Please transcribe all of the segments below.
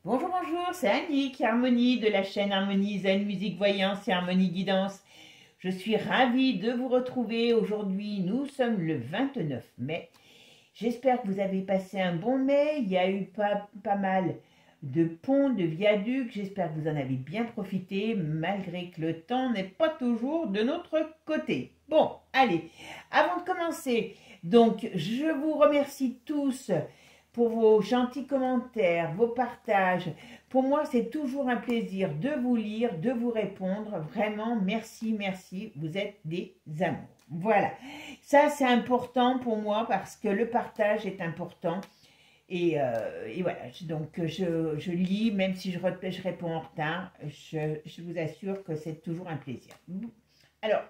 Bonjour, bonjour, c'est Annick, Harmonie de la chaîne Harmonie Zen Musique Voyance et Harmonie Guidance. Je suis ravie de vous retrouver aujourd'hui. Nous sommes le 29 mai. J'espère que vous avez passé un bon mai. Il y a eu pas mal de ponts, de viaducs. J'espère que vous en avez bien profité, malgré que le temps n'est pas toujours de notre côté. Bon, allez, avant de commencer, donc je vous remercie tous pour vos gentils commentaires, vos partages. Pour moi, c'est toujours un plaisir de vous lire, de vous répondre. Vraiment, merci, merci. Vous êtes des amours. Voilà. Ça, c'est important pour moi parce que le partage est important. Et voilà. Donc, je lis, même si je réponds en retard. Je vous assure que c'est toujours un plaisir. Alors,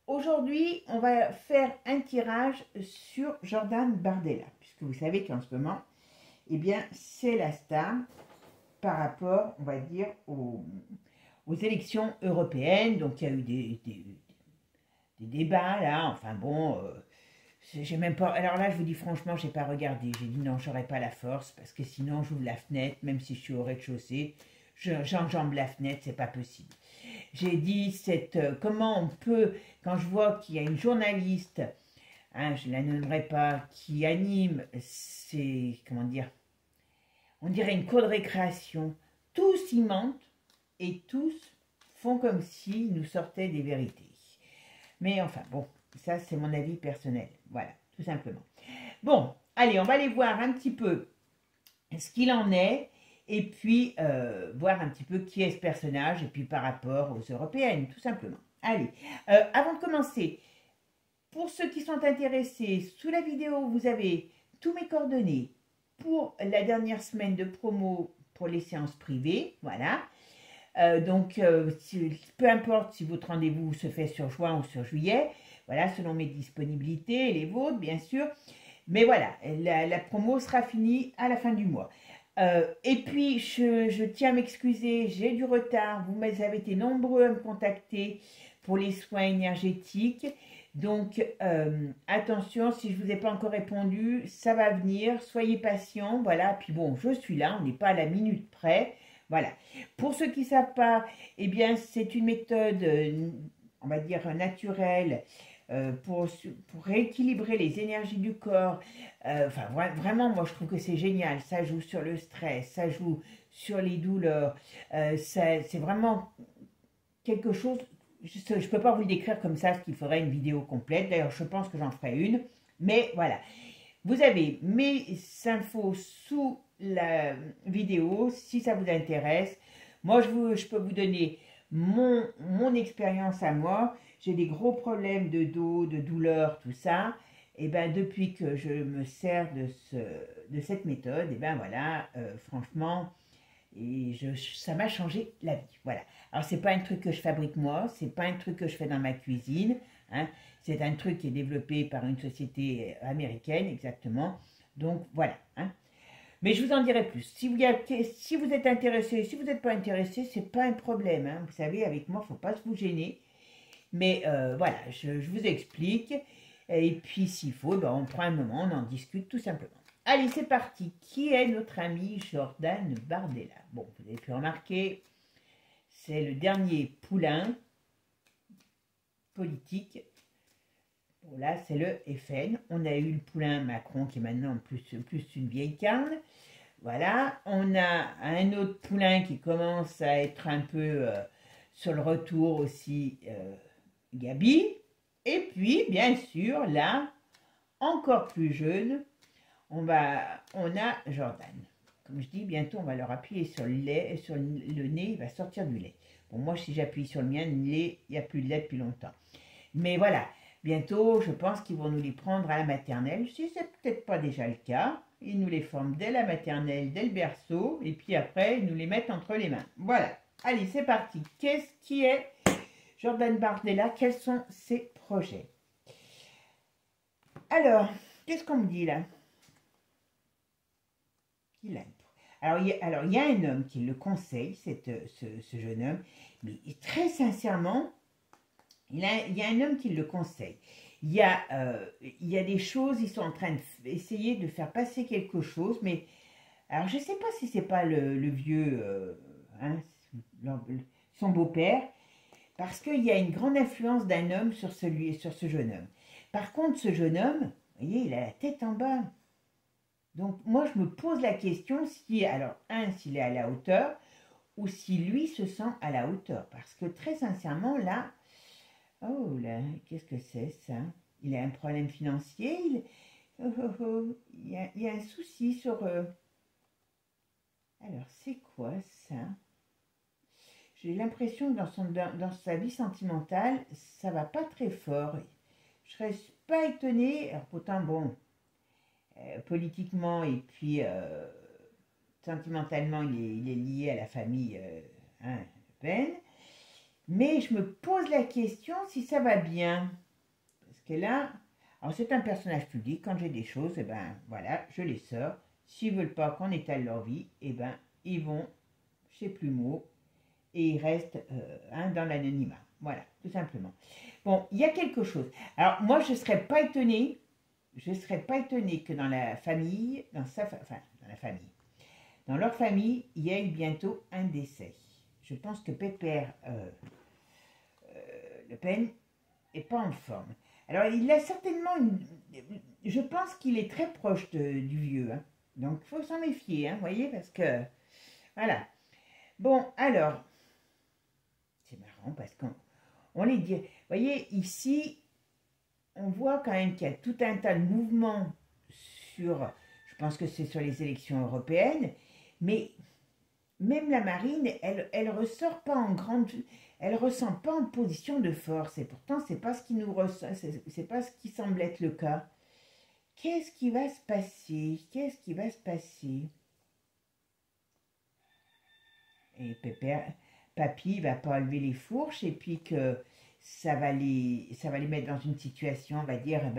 aujourd'hui, on va faire un tirage sur Jordan Bardella, puisque vous savez qu'en ce moment, eh bien, c'est la star par rapport, on va dire, aux élections européennes. Donc, il y a eu des débats, là, enfin bon, j'ai même pas... Alors là, je vous dis franchement, j'ai pas regardé. J'ai dit non, j'aurais pas la force, parce que sinon, j'ouvre la fenêtre, même si je suis au rez-de-chaussée, j'enjambe la fenêtre, c'est pas possible. J'ai dit, comment on peut, quand je vois qu'il y a une journaliste, hein, je ne la nommerai pas, qui anime, comment dire, on dirait une cour de récréation, tous y mentent et tous font comme s'ils nous sortaient des vérités. Mais enfin, bon, ça c'est mon avis personnel, voilà, tout simplement. Bon, allez, on va aller voir un petit peu ce qu'il en est, et puis voir un petit peu qui est ce personnage, et puis par rapport aux européennes, tout simplement. Allez, avant de commencer, pour ceux qui sont intéressés, sous la vidéo, vous avez tous mes coordonnées pour la dernière semaine de promo pour les séances privées, voilà. Donc, peu importe si votre rendez-vous se fait sur juin ou sur juillet, voilà, selon mes disponibilités et les vôtres, bien sûr. Mais voilà, la promo sera finie à la fin du mois. Et puis, je tiens à m'excuser, j'ai du retard. Vous avez été nombreux à me contacter pour les soins énergétiques. Donc, attention, si je ne vous ai pas encore répondu, ça va venir. Soyez patients, voilà. Puis bon, je suis là, on n'est pas à la minute près. Voilà. Pour ceux qui ne savent pas, eh bien, c'est une méthode, on va dire, naturelle pour rééquilibrer les énergies du corps. Enfin, vraiment, moi, je trouve que c'est génial. Ça joue sur le stress, ça joue sur les douleurs. C'est vraiment quelque chose... Je ne peux pas vous le décrire comme ça, parce qu'il faudrait une vidéo complète. D'ailleurs, je pense que j'en ferai une. Mais voilà. Vous avez mes infos sous la vidéo, si ça vous intéresse. Moi, je peux vous donner mon expérience à moi. J'ai des gros problèmes de dos, de douleur, tout ça. Et bien, depuis que je me sers de cette méthode, et bien voilà, franchement, ça m'a changé la vie. Voilà. Alors, c'est pas un truc que je fabrique moi, c'est pas un truc que je fais dans ma cuisine, hein. C'est un truc qui est développé par une société américaine, exactement. Donc, voilà, hein. Mais je vous en dirai plus. Si vous êtes intéressé, si vous n'êtes pas intéressé, c'est pas un problème, hein. Vous savez, avec moi, il ne faut pas se vous gêner. Mais voilà, je vous explique. Et puis, s'il faut, ben, on prend un moment, on en discute tout simplement. Allez, c'est parti. Qui est notre ami Jordan Bardella? Bon, vous avez pu remarquer, c'est le dernier poulain politique. Bon, là, c'est le FN. On a eu le poulain Macron qui est maintenant plus une vieille carne. Voilà. On a un autre poulain qui commence à être un peu sur le retour aussi, Gabi. Et puis, bien sûr, là, encore plus jeune, on a Jordan. Comme je dis, bientôt, on va leur appuyer sur le lait, sur le nez, il va sortir du lait. Bon, moi, si j'appuie sur le mien, le lait, il n'y a plus de lait depuis longtemps. Mais voilà, bientôt, je pense qu'ils vont nous les prendre à la maternelle. Si c'est peut-être pas déjà le cas, ils nous les forment dès la maternelle, dès le berceau, et puis après, ils nous les mettent entre les mains. Voilà, allez, c'est parti. Qu'est-ce qui est Jordan Bardella? Quels sont ses projets? Alors, qu'est-ce qu'on me dit là? Alors, il y a un homme qui le conseille, ce jeune homme, mais très sincèrement, il y a un homme qui le conseille. Il y a des choses, ils sont en train d'essayer de faire passer quelque chose, mais Alors, je ne sais pas si c'est pas le vieux, hein, son beau-père, parce qu'il y a une grande influence d'un homme sur ce jeune homme. Par contre, ce jeune homme, vous voyez, il a la tête en bas. Donc, moi, je me pose la question si, alors, s'il est à la hauteur, ou si lui se sent à la hauteur. Parce que très sincèrement, là, oh là, qu'est-ce que c'est ça? Il a un problème financier, il y a un souci sur... Alors, c'est quoi ça? J'ai l'impression que dans sa vie sentimentale, ça va pas très fort. Je serais pas étonnée, alors pourtant, bon, politiquement et puis sentimentalement, il est lié à la famille Le Pen. Mais je me pose la question si ça va bien. Parce que là, alors c'est un personnage public, quand j'ai des choses, et ben voilà, je les sors. S'ils veulent pas qu'on étale leur vie, et ben ils vont chez Plumeau et ils restent dans l'anonymat. Voilà, tout simplement. Bon, il y a quelque chose. Alors moi, je ne serais pas étonnée que dans la famille, dans leur famille, il y ait bientôt un décès. Je pense que Pépère Le Pen n'est pas en forme. Alors, il a certainement je pense qu'il est très proche du vieux. Hein. Donc, il faut s'en méfier, hein, vous voyez, parce que... Voilà. Bon, alors... C'est marrant parce qu'on les dit... Vous voyez, ici, on voit quand même qu'il y a tout un tas de mouvements sur... Je pense que c'est sur les élections européennes, mais même la marine, elle ressort pas en grande... Elle ressent pas en position de force, et pourtant, c'est pas ce qui nous ressent, c'est pas ce qui semble être le cas. Qu'est-ce qui va se passer? Qu'est-ce qui va se passer? Et papy va pas lever les fourches, et puis que ça va les mettre dans une situation, on va dire,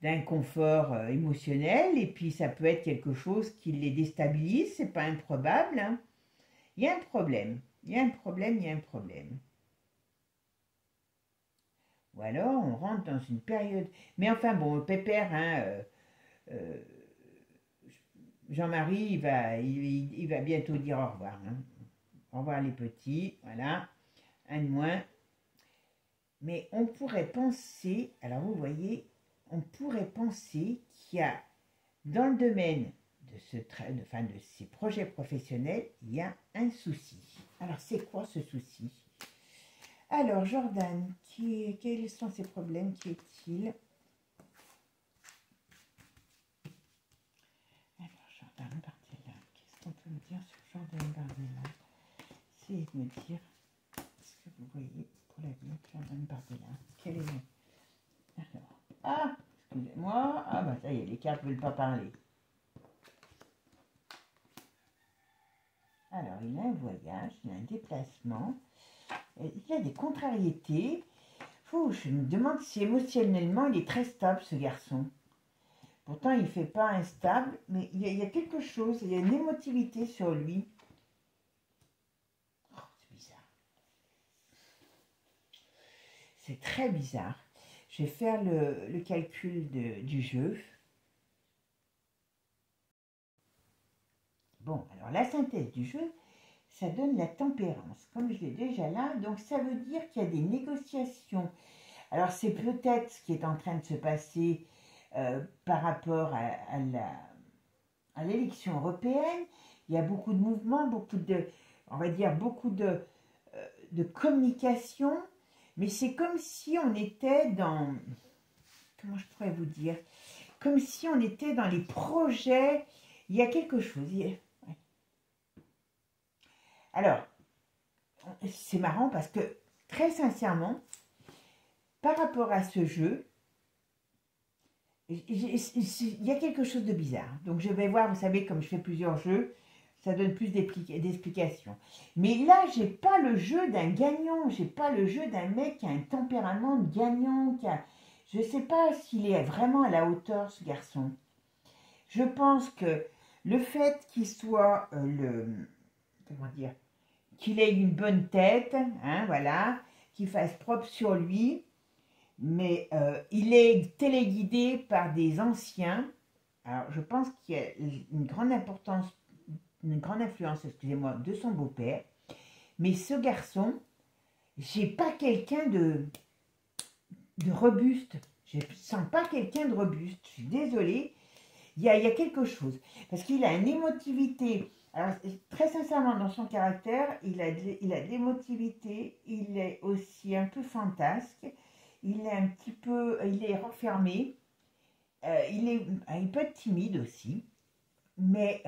d'inconfort émotionnel, et puis ça peut être quelque chose qui les déstabilise, c'est pas improbable. Hein. Il y a un problème. Il y a un problème. Ou alors, on rentre dans une période... Mais enfin, bon, Pépère, hein, Jean-Marie, il va bientôt dire au revoir. Hein. Au revoir les petits, voilà, un de moins. Mais on pourrait penser, alors vous voyez, on pourrait penser qu'il y a, dans le domaine de ces projets professionnels, il y a un souci. Alors, c'est quoi ce souci? Alors, Jordan, quels sont ses problèmes? Qui est-il? Alors, Jordan Bardella, qu'est-ce qu'on peut me dire sur Jordan Bardella? Essayez de me dire ce que vous voyez pour l'avenir de Jordan Bardella. Quel est le... Alors, excusez-moi. Ah, bah ça y est, les cartes ne veulent pas parler. Alors, il a un voyage, il a un déplacement, il a des contrariétés. Je me demande si émotionnellement il est très stable, ce garçon. Pourtant, il ne fait pas instable, mais il y a quelque chose, il y a une émotivité sur lui. Oh, c'est bizarre. C'est très bizarre. Je vais faire le calcul du jeu. Bon, alors la synthèse du jeu, ça donne la tempérance, comme je l'ai déjà là. Donc, ça veut dire qu'il y a des négociations. Alors, c'est peut-être ce qui est en train de se passer par rapport à l'élection européenne. Il y a beaucoup de mouvements, on va dire, beaucoup de communication. Mais c'est comme si on était dans... Comment je pourrais vous dire? Comme si on était dans les projets. Il y a quelque chose. Alors, c'est marrant parce que, très sincèrement, par rapport à ce jeu, il y a quelque chose de bizarre. Donc, je vais voir, vous savez, comme je fais plusieurs jeux, ça donne plus d'explications. Mais là, j'ai pas le jeu d'un gagnant. J'ai pas le jeu d'un mec qui a un tempérament de gagnant. Je ne sais pas s'il est vraiment à la hauteur, ce garçon. Je pense que le fait qu'il soit comment dire, qu'il ait une bonne tête, hein, voilà, qu'il fasse propre sur lui, mais il est téléguidé par des anciens, Alors, je pense qu'il y a une grande importance, une grande influence, excusez-moi, de son beau-père. Mais ce garçon, j'ai pas quelqu'un de robuste. Je ne sens pas quelqu'un de robuste. Je suis désolée. Il y a quelque chose. Parce qu'il a une émotivité. Alors, très sincèrement, dans son caractère, il a de l'émotivité. Il est aussi un peu fantasque. Il est un petit peu. Il est renfermé. Il peut être timide aussi. Mais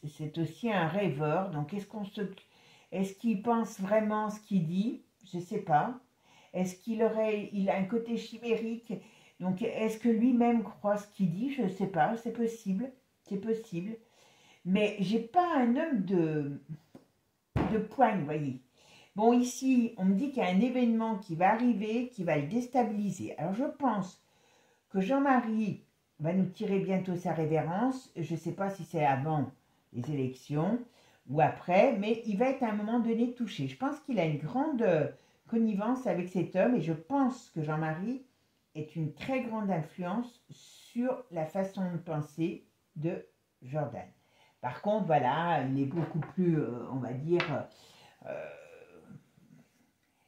c'est aussi un rêveur. Donc, est-ce qu'il pense vraiment ce qu'il dit? Je ne sais pas. Est-ce il a un côté chimérique? Donc, est-ce que lui-même croit ce qu'il dit? Je ne sais pas. C'est possible. C'est possible. Mais j'ai pas un homme de poigne, vous voyez. Bon, ici, on me dit qu'il y a un événement qui va arriver, qui va le déstabiliser. Alors, je pense que Jean-Marie va nous tirer bientôt sa révérence. Je ne sais pas si c'est avant les élections ou après, mais il va être à un moment donné touché. Je pense qu'il a une grande connivence avec cet homme et je pense que Jean-Marie est une très grande influence sur la façon de penser de Jordan. Par contre, voilà, il est beaucoup plus, on va dire, euh,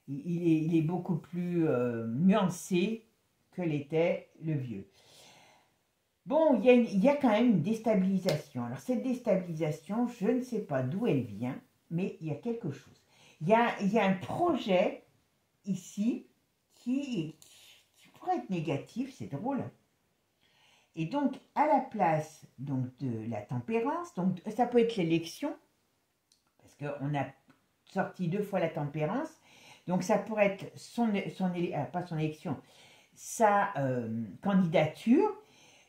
il est beaucoup plus nuancé que l'était le vieux. Bon, il y a quand même une déstabilisation. Alors cette déstabilisation, je ne sais pas d'où elle vient, mais il y a quelque chose. Il y a un projet ici qui pourrait être négatif, c'est drôle. Et donc, à la place donc, de la tempérance, donc ça peut être l'élection, parce qu'on a sorti 2 fois la tempérance, donc ça pourrait être pas son élection, sa candidature.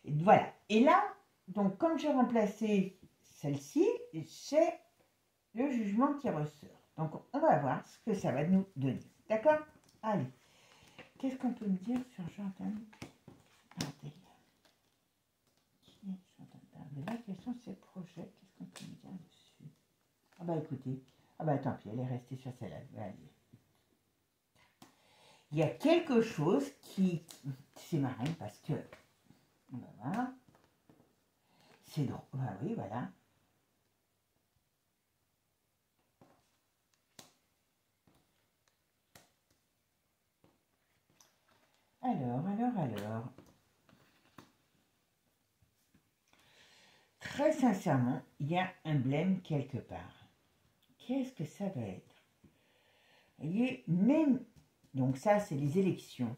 Voilà. Et là, donc comme j'ai remplacé celle-ci, c'est le jugement qui ressort. Donc on va voir ce que ça va nous donner. D'accord? Allez. Qu'est-ce qu'on peut me dire sur Jordan Bardella? Qui est Jordan Bardella? Quels sont ses projets? Qu'est-ce qu'on peut me dire dessus? Ah bah écoutez. Ah bah tant pis, elle est restée sur celle-là. Allez. Il y a quelque chose c'est marrant parce que on va voir. C'est drôle. Bah oui, voilà. Alors. Très sincèrement, il y a un blême quelque part. Qu'est-ce que ça va être? Vous voyez, même. Donc, ça, c'est les élections.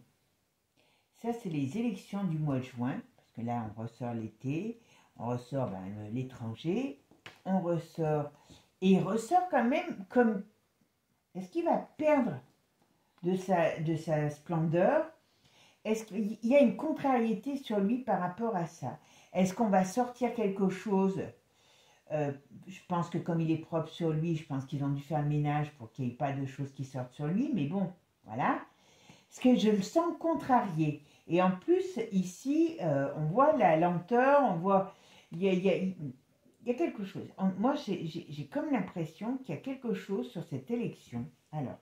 Ça, c'est les élections du mois de juin. Parce que là, on ressort l'été. On ressort l'étranger. On ressort. Et il ressort quand même comme. Est-ce qu'il va perdre de sa splendeur? Est-ce qu'il y a une contrariété sur lui par rapport à ça? Est-ce qu'on va sortir quelque chose? Je pense que comme il est propre sur lui, je pense qu'ils ont dû faire le ménage pour qu'il n'y ait pas de choses qui sortent sur lui. Mais bon, voilà. Parce que je le sens contrarié. Et en plus, ici, on voit la lenteur, on voit... Il y a quelque chose. Moi, j'ai comme l'impression qu'il y a quelque chose sur cette élection. Alors,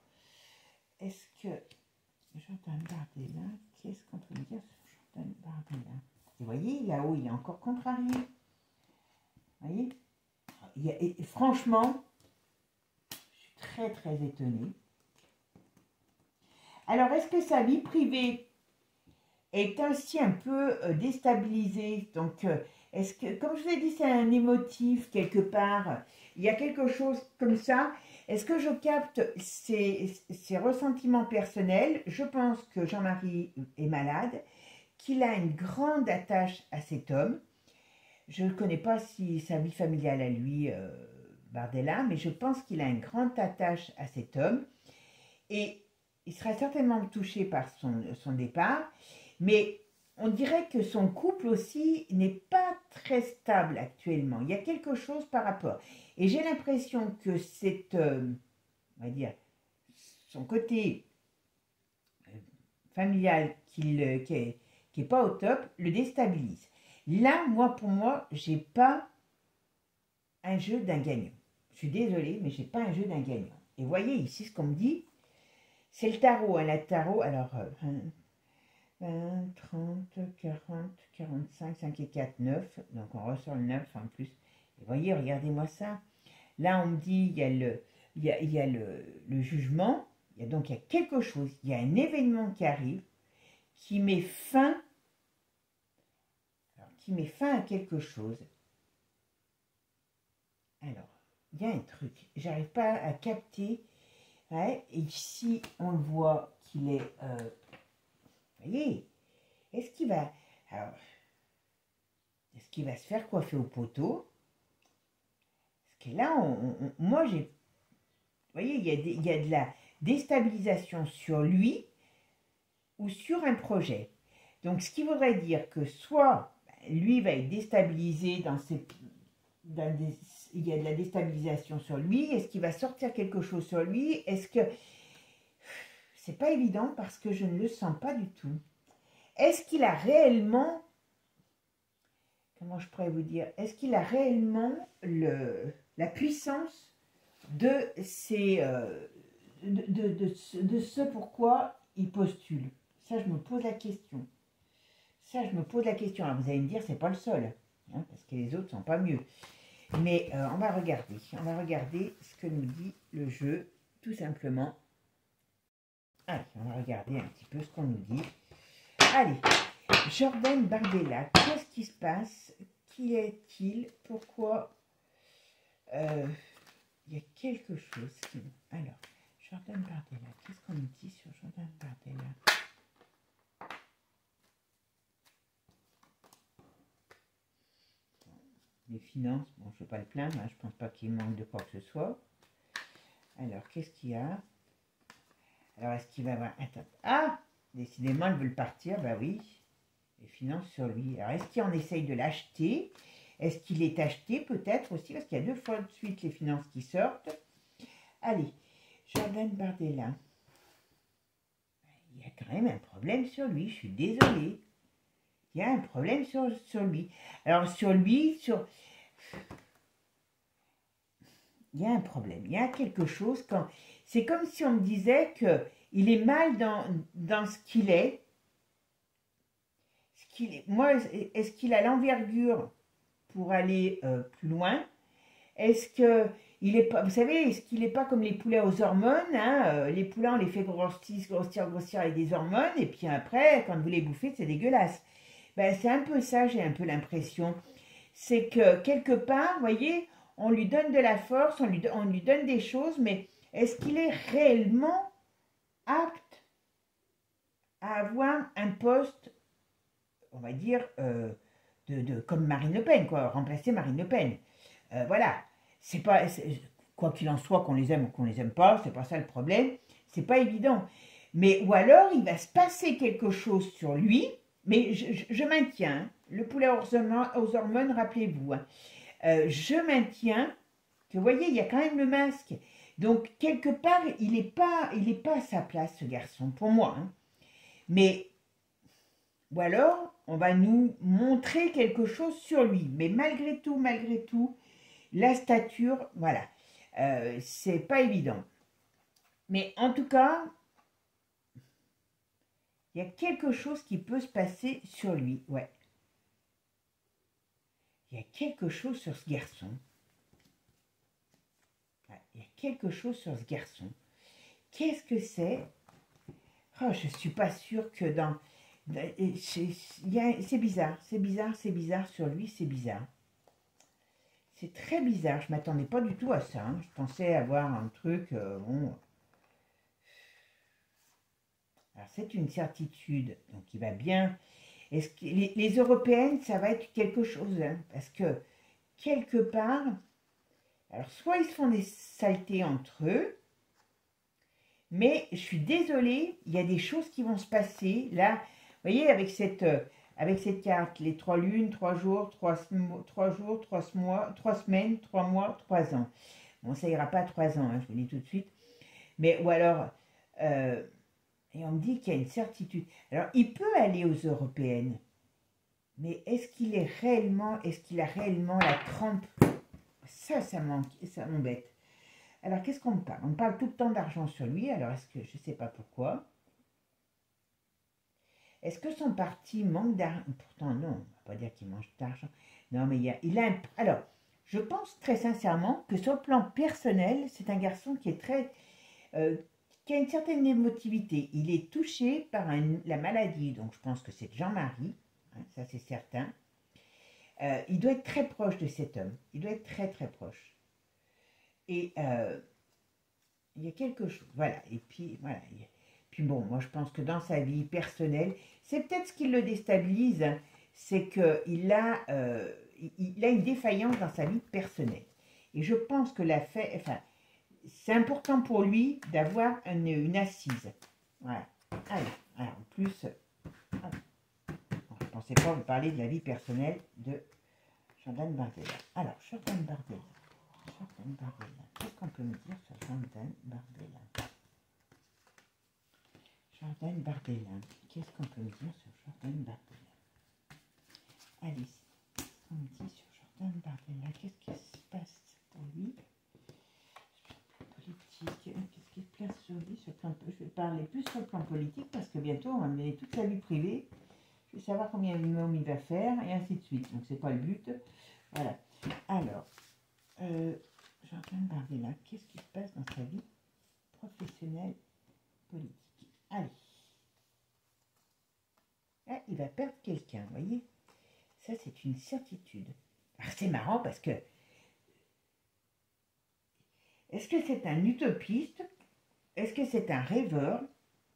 est-ce que... Jordan Bardella, qu'est-ce qu'on peut me dire sur Jordan Bardella? Vous voyez, là-haut, il est encore contrarié. Vous voyez? Et franchement, je suis très très étonnée. Alors, est-ce que sa vie privée est ainsi un peu déstabilisée? Donc, est-ce que, comme je vous ai dit, c'est un émotif quelque part. Il y a quelque chose comme ça. Est-ce que je capte ses ressentiments personnels? Je pense que Jean-Marie est malade, qu'il a une grande attache à cet homme. Je ne connais pas si sa vie familiale à lui, Bardella, mais je pense qu'il a une grande attache à cet homme. Et il sera certainement touché par son départ, mais on dirait que son couple aussi n'est pas très stable actuellement. Il y a quelque chose par rapport. Et j'ai l'impression que on va dire, son côté familial qui est pas au top, le déstabilise. Là, pour moi, j'ai pas un jeu d'un gagnant. Je suis désolée, mais j'ai pas un jeu d'un gagnant. Et voyez ici ce qu'on me dit, c'est le tarot, hein, la tarot. Alors, 20, 30, 40, 45, 5 et 4, 9. Donc on ressort le 9 en plus. Et vous voyez, regardez-moi ça. Là, on me dit, il y a le jugement. Donc, il y a quelque chose. Il y a un événement qui arrive qui met fin, à quelque chose. Alors, il y a un truc. J'arrive pas à capter. Ouais, et ici, on le voit qu'il est... vous voyez, est-ce qu'il va... Alors, est-ce qu'il va se faire coiffer au poteau? Parce que là, moi, j'ai... Vous voyez, il y a de la déstabilisation sur lui ou sur un projet. Donc, ce qui voudrait dire que soit lui va être déstabilisé il y a de la déstabilisation sur lui. Est-ce qu'il va sortir quelque chose sur lui? Est-ce que... C'est pas évident parce que je ne le sens pas du tout. Est-ce qu'il a réellement... Comment je pourrais vous dire? Est-ce qu'il a réellement la puissance de ce pourquoi il postule? Ça, je me pose la question. Alors, vous allez me dire, c'est pas le seul, hein, parce que les autres sont pas mieux. Mais on va regarder. Ce que nous dit le jeu, tout simplement. Allez, on va regarder un petit peu ce qu'on nous dit. Allez, Jordan Bardella, qu'est-ce qui se passe? Qui est-il? Pourquoi il y a quelque chose qui... Alors, Jordan Bardella, qu'est-ce qu'on nous dit sur Jordan Bardella? Les finances, bon, je ne vais pas le plaindre, hein, je ne pense pas qu'il manque de quoi que ce soit. Alors, qu'est-ce qu'il y a? Alors, est-ce qu'il va avoir... Attends. Ah! Décidément, ils veulent partir, bah oui. Les finances sur lui. Alors, est-ce qu'on essaye de l'acheter? Est-ce qu'il est acheté peut-être aussi? Parce qu'il y a 2 fois de suite les finances qui sortent. Allez, Jordan Bardella. Il y a quand même un problème sur lui, je suis désolée. Il y a un problème sur lui. Alors, sur lui, il y a un problème. Il y a quelque chose quand... C'est comme si on me disait qu'il est mal dans ce qu'il est. Moi, est-ce qu'il a l'envergure pour aller plus loin? Est-ce que il est pas, vous savez, est-ce qu'il n'est pas comme les poulets aux hormones, hein, les poulets, on les fait grossir avec des hormones, et puis après, quand vous les bouffez, c'est dégueulasse. Ben, c'est un peu ça, j'ai un peu l'impression. C'est que quelque part, vous voyez, on lui donne de la force, on lui donne des choses, mais est-ce qu'il est réellement apte à avoir un poste, on va dire, comme Marine Le Pen, quoi, remplacer Marine Le Pen. Voilà. C'est pas, quoi qu'il en soit, qu'on les aime ou qu'on les aime pas, c'est pas ça le problème. C'est pas évident. Mais, ou alors, il va se passer quelque chose sur lui, mais je maintiens, hein, le poulet aux hormones, rappelez-vous, hein, je maintiens que, vous voyez, il y a quand même le masque. Donc, quelque part, il n'est pas à sa place, ce garçon, pour moi. Hein. Mais, ou alors, on va nous montrer quelque chose sur lui. Mais malgré tout, la stature, voilà, c'est pas évident. Mais en tout cas, il y a quelque chose qui peut se passer sur lui, ouais. Il y a quelque chose sur ce garçon. Ouais, il y a quelque chose sur ce garçon. Qu'est-ce que c'est? Oh, je suis pas sûre que dans... C'est bizarre sur lui, c'est bizarre. C'est très bizarre, je ne m'attendais pas du tout à ça. Hein. Je pensais avoir un truc, bon... Alors, c'est une certitude, donc il va bien. Est-ce que les européennes, ça va être quelque chose, hein, parce que, quelque part, alors, soit ils se font des saletés entre eux, mais je suis désolée, il y a des choses qui vont se passer. Là, vous voyez, avec cette carte, les 3 lunes, 3 jours, 3 mois, 3 semaines, 3 mois, 3 ans. Bon, ça ira pas à 3 ans, hein, je vous le dis tout de suite. Mais, ou alors... et on me dit qu'il y a une certitude. Alors, il peut aller aux européennes, mais est-ce qu'il a réellement la trempe? Ça manque, et ça m'embête. Alors, qu'est-ce qu'on me parle? On me parle tout le temps d'argent sur lui, alors est-ce que, je ne sais pas pourquoi. Est-ce que son parti manque d'argent? Pourtant, non, on ne va pas dire qu'il mange d'argent. Non, mais il a un... Alors, je pense très sincèrement que sur le plan personnel, c'est un garçon qui est très... qui a une certaine émotivité. Il est touché par la maladie, donc je pense que c'est Jean-Marie, hein, ça c'est certain. Il doit être très proche de cet homme. Il doit être très très proche. Et il y a quelque chose. Voilà. Et puis, voilà. Puis bon, moi je pense que dans sa vie personnelle, c'est peut-être ce qui le déstabilise, hein, c'est qu'il a, il a une défaillance dans sa vie personnelle. Et je pense que enfin, c'est important pour lui d'avoir une assise. Voilà. Allez, alors, en plus, je ne pensais pas vous parler de la vie personnelle de Jordan Bardella. Alors, Jordan Bardella. Qu'est-ce qu'on peut me dire sur Jordan Bardella? Jordan Bardella. Qu'est-ce qu'on peut me dire sur Jordan Bardella? Alice, qu'est-ce qu'on me dit sur Jordan Bardella? Qu'est-ce qui se passe pour lui? Politique, qu'est-ce qui se place sur lui? Je vais parler plus sur le plan politique parce que bientôt on va me donner toute sa vie privée. Je vais savoir combien de mômes il va faire et ainsi de suite. Donc c'est pas le but. Voilà. Alors, Jordan Bardella, qu'est-ce qui se passe dans sa vie professionnelle politique? Allez. Là, il va perdre quelqu'un, vous voyez? Ça, c'est une certitude. Alors, c'est marrant parce que... Est-ce que c'est un utopiste? Est-ce que c'est un rêveur?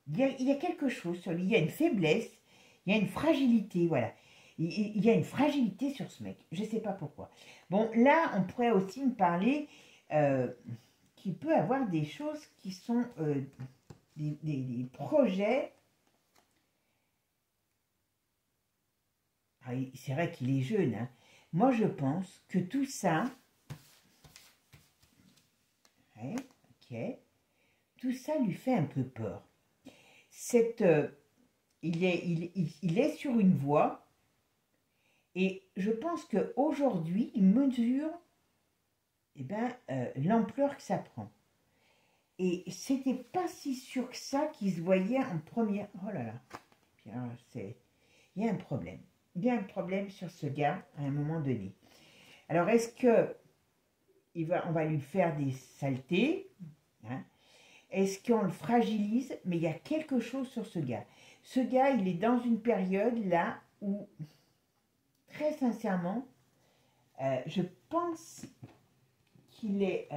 Il y a quelque chose sur lui. Il y a une faiblesse. Il y a une fragilité, voilà. Il y a une fragilité sur ce mec. Je ne sais pas pourquoi. Bon, là, on pourrait aussi me parler qu'il peut avoir des choses qui sont des projets. Ah, c'est vrai qu'il est jeune, hein. Moi, je pense que tout ça... Ouais, ok. Tout ça lui fait un peu peur. Il est sur une voie et je pense qu'aujourd'hui, il mesure l'ampleur que ça prend. Et c'était pas si sûr que ça qu'il se voyait en première... Oh là là. Puis alors, il y a un problème. Il y a un problème sur ce gars à un moment donné. Alors, est-ce que on va lui faire des saletés, hein? Est-ce qu'on le fragilise? Mais il y a quelque chose sur ce gars. Ce gars, il est dans une période là où, très sincèrement, je pense qu'il est...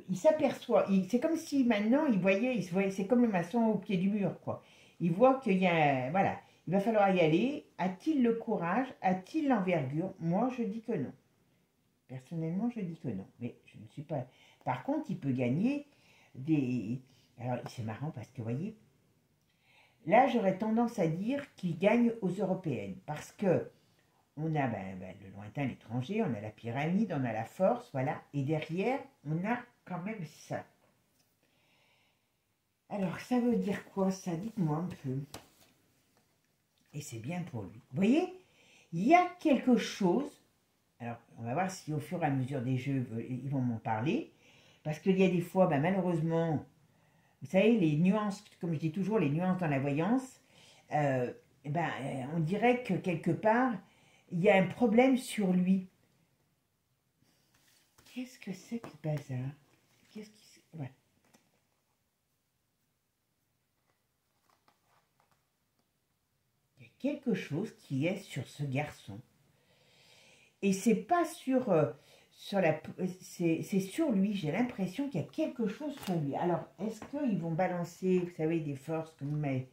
il s'aperçoit, c'est comme si maintenant, il se voyait, c'est comme le maçon au pied du mur, quoi. Il voit qu'il y a... Voilà, il va falloir y aller. A-t-il le courage? A-t-il l'envergure? Moi, je dis que non. Personnellement, je dis que non. Mais je ne suis pas... Par contre, il peut gagner des... Alors, c'est marrant parce que, vous voyez, là, j'aurais tendance à dire qu'il gagne aux européennes. Parce que on a le lointain, l'étranger, on a la pyramide, on a la force, voilà. Et derrière, on a quand même ça. Alors, ça veut dire quoi, ça? Dites-moi un peu. Et c'est bien pour lui. Vous voyez, il y a quelque chose... Alors, on va voir si au fur et à mesure des jeux, ils vont m'en parler. Parce qu'il y a des fois, malheureusement, vous savez, les nuances, comme je dis toujours, les nuances dans la voyance, on dirait que quelque part, il y a un problème sur lui. Qu'est-ce que c'est que ce bazar? Qu'est-ce qui... Ouais. Il y a quelque chose qui est sur ce garçon. Et c'est pas sur c'est sur lui. J'ai l'impression qu'il y a quelque chose sur lui. Alors, est-ce qu'ils vont balancer, vous savez, des forces que nous met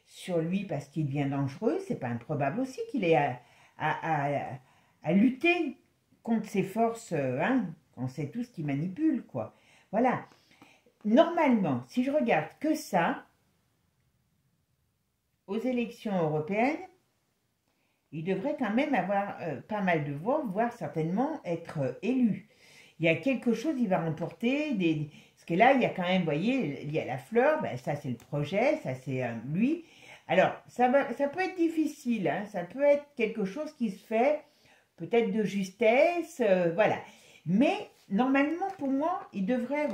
sur lui parce qu'il devient dangereux? C'est pas improbable aussi qu'il ait à lutter contre ces forces, hein, on sait tous qui manipulent, quoi. Voilà. Normalement, si je regarde que ça, aux élections européennes, il devrait quand même avoir pas mal de voix, voire certainement être élu. Il y a quelque chose, il va remporter des... Parce que là, il y a quand même, vous voyez, il y a la fleur, ça c'est le projet, ça c'est lui. Alors, ça peut être difficile, hein, ça peut être quelque chose qui se fait, peut-être de justesse, voilà. Mais, normalement, pour moi, il devrait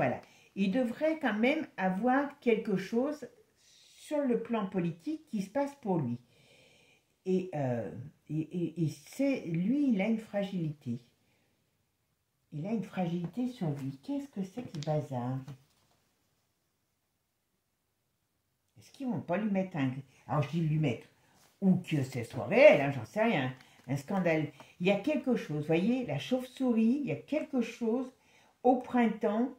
quand même avoir quelque chose sur le plan politique qui se passe pour lui. Lui, il a une fragilité. Il a une fragilité sur lui. Qu'est-ce que c'est que ce bazar? Est-ce qu'ils vont pas lui mettre un... Alors, je dis lui mettre. Ou que ce soit réel, hein, j'en sais rien. Un scandale. Il y a quelque chose, vous voyez, la chauve-souris, il y a quelque chose au printemps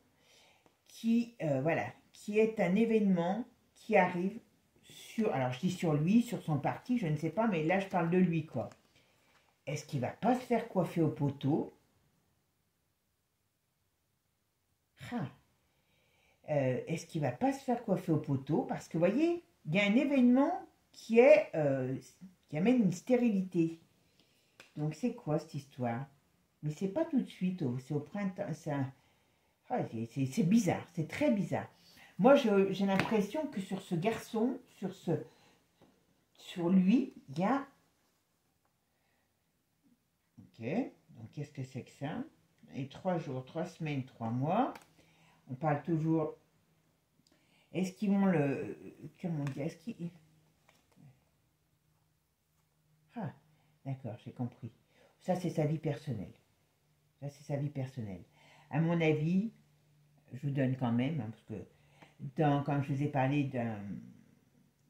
qui, voilà, qui est un événement qui arrive sur... Alors, je dis sur lui, sur son parti, je ne sais pas, mais là, je parle de lui, quoi. Est-ce qu'il va pas se faire coiffer au poteau? Ah. Est-ce qu'il va pas se faire coiffer au poteau? Parce que, vous voyez, il y a un événement qui amène une stérilité. Donc, c'est quoi cette histoire? Mais c'est pas tout de suite, c'est au printemps. C'est bizarre, c'est très bizarre. Moi, j'ai l'impression que sur ce garçon, sur lui, il y a... Ok, donc qu'est-ce que c'est que ça? Et 3 jours, 3 semaines, 3 mois. On parle toujours... Est-ce qu'ils vont le... Comment dire? Est-ce qu'ils... Ah, d'accord, j'ai compris. Ça, c'est sa vie personnelle. Ça, c'est sa vie personnelle. À mon avis, je vous donne quand même, hein, parce que quand je vous ai parlé d'un...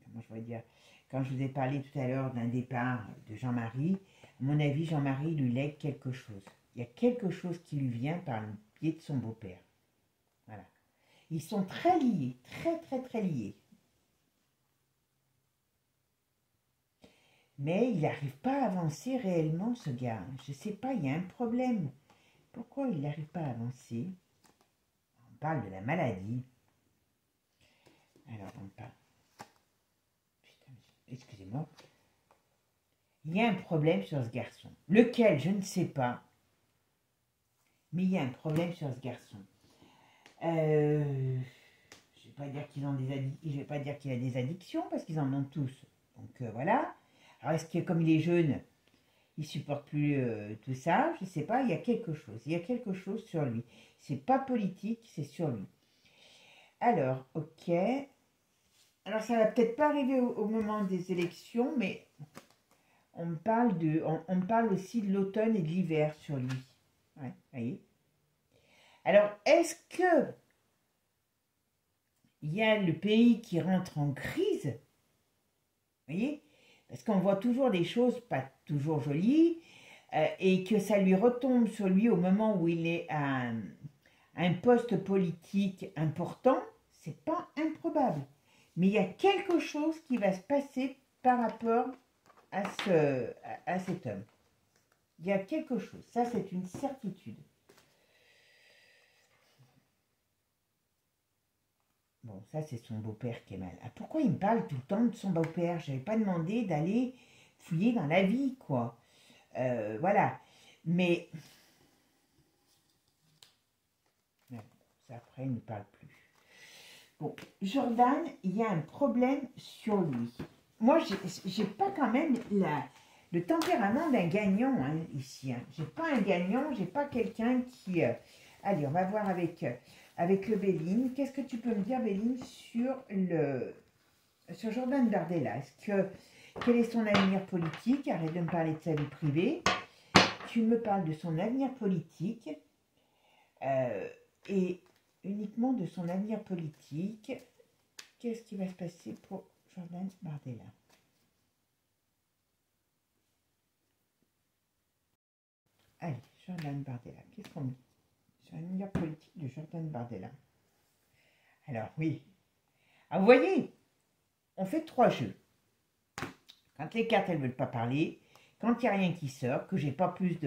Comment je pourrais dire? Quand je vous ai parlé tout à l'heure d'un départ de Jean-Marie, à mon avis, Jean-Marie lui lègue quelque chose. Il y a quelque chose qui lui vient par le biais de son beau-père. Voilà. Ils sont très liés, très, très, très liés. Mais il n'arrive pas à avancer réellement, ce gars. Je ne sais pas, il y a un problème. Pourquoi il n'arrive pas à avancer? On parle de la maladie. Alors, on parle... Putain, excusez-moi. Il y a un problème sur ce garçon. Lequel, je ne sais pas. Mais il y a un problème sur ce garçon. Je ne vais pas dire qu'il a des addictions, parce qu'ils en ont tous. Donc, voilà. Alors, est-ce que comme il est jeune, il supporte plus tout ça? Je ne sais pas, il y a quelque chose. Il y a quelque chose sur lui. C'est pas politique, c'est sur lui. Alors, ok. Alors, ça va peut-être pas arriver au moment des élections, mais on me parle aussi de l'automne et de l'hiver sur lui. Ouais, voyez. Alors, est-ce que il y a le pays qui rentre en crise? Vous voyez? Parce qu'on voit toujours des choses pas toujours jolies et que ça lui retombe sur lui au moment où il est à un poste politique important, c'est pas improbable. Mais il y a quelque chose qui va se passer par rapport à cet homme. Il y a quelque chose, ça c'est une certitude. Bon, ça c'est son beau-père qui est mal. Ah, pourquoi il me parle tout le temps de son beau-père? Je n'avais pas demandé d'aller fouiller dans la vie, quoi. Voilà. Mais... Ça, après, il ne parle plus. Bon, Jordan, il y a un problème sur lui. Moi, j'ai pas quand même le tempérament d'un gagnant, hein, ici. Hein. J'ai pas un gagnant, j'ai pas quelqu'un qui... Allez, on va voir avec le Béline. Qu'est-ce que tu peux me dire, Béline, sur Jordan Bardella? Quel est son avenir politique? Arrête de me parler de sa vie privée. Tu me parles de son avenir politique et uniquement de son avenir politique. Qu'est-ce qui va se passer pour Jordan Bardella? Allez, Jordan Bardella. Qu'est-ce qu'on dit sur l'avenir politique de Jordan Bardella? Alors, oui. Ah, vous voyez, on fait 3 jeux. Quand les cartes, elles ne veulent pas parler, quand il n'y a rien qui sort, que j'ai pas plus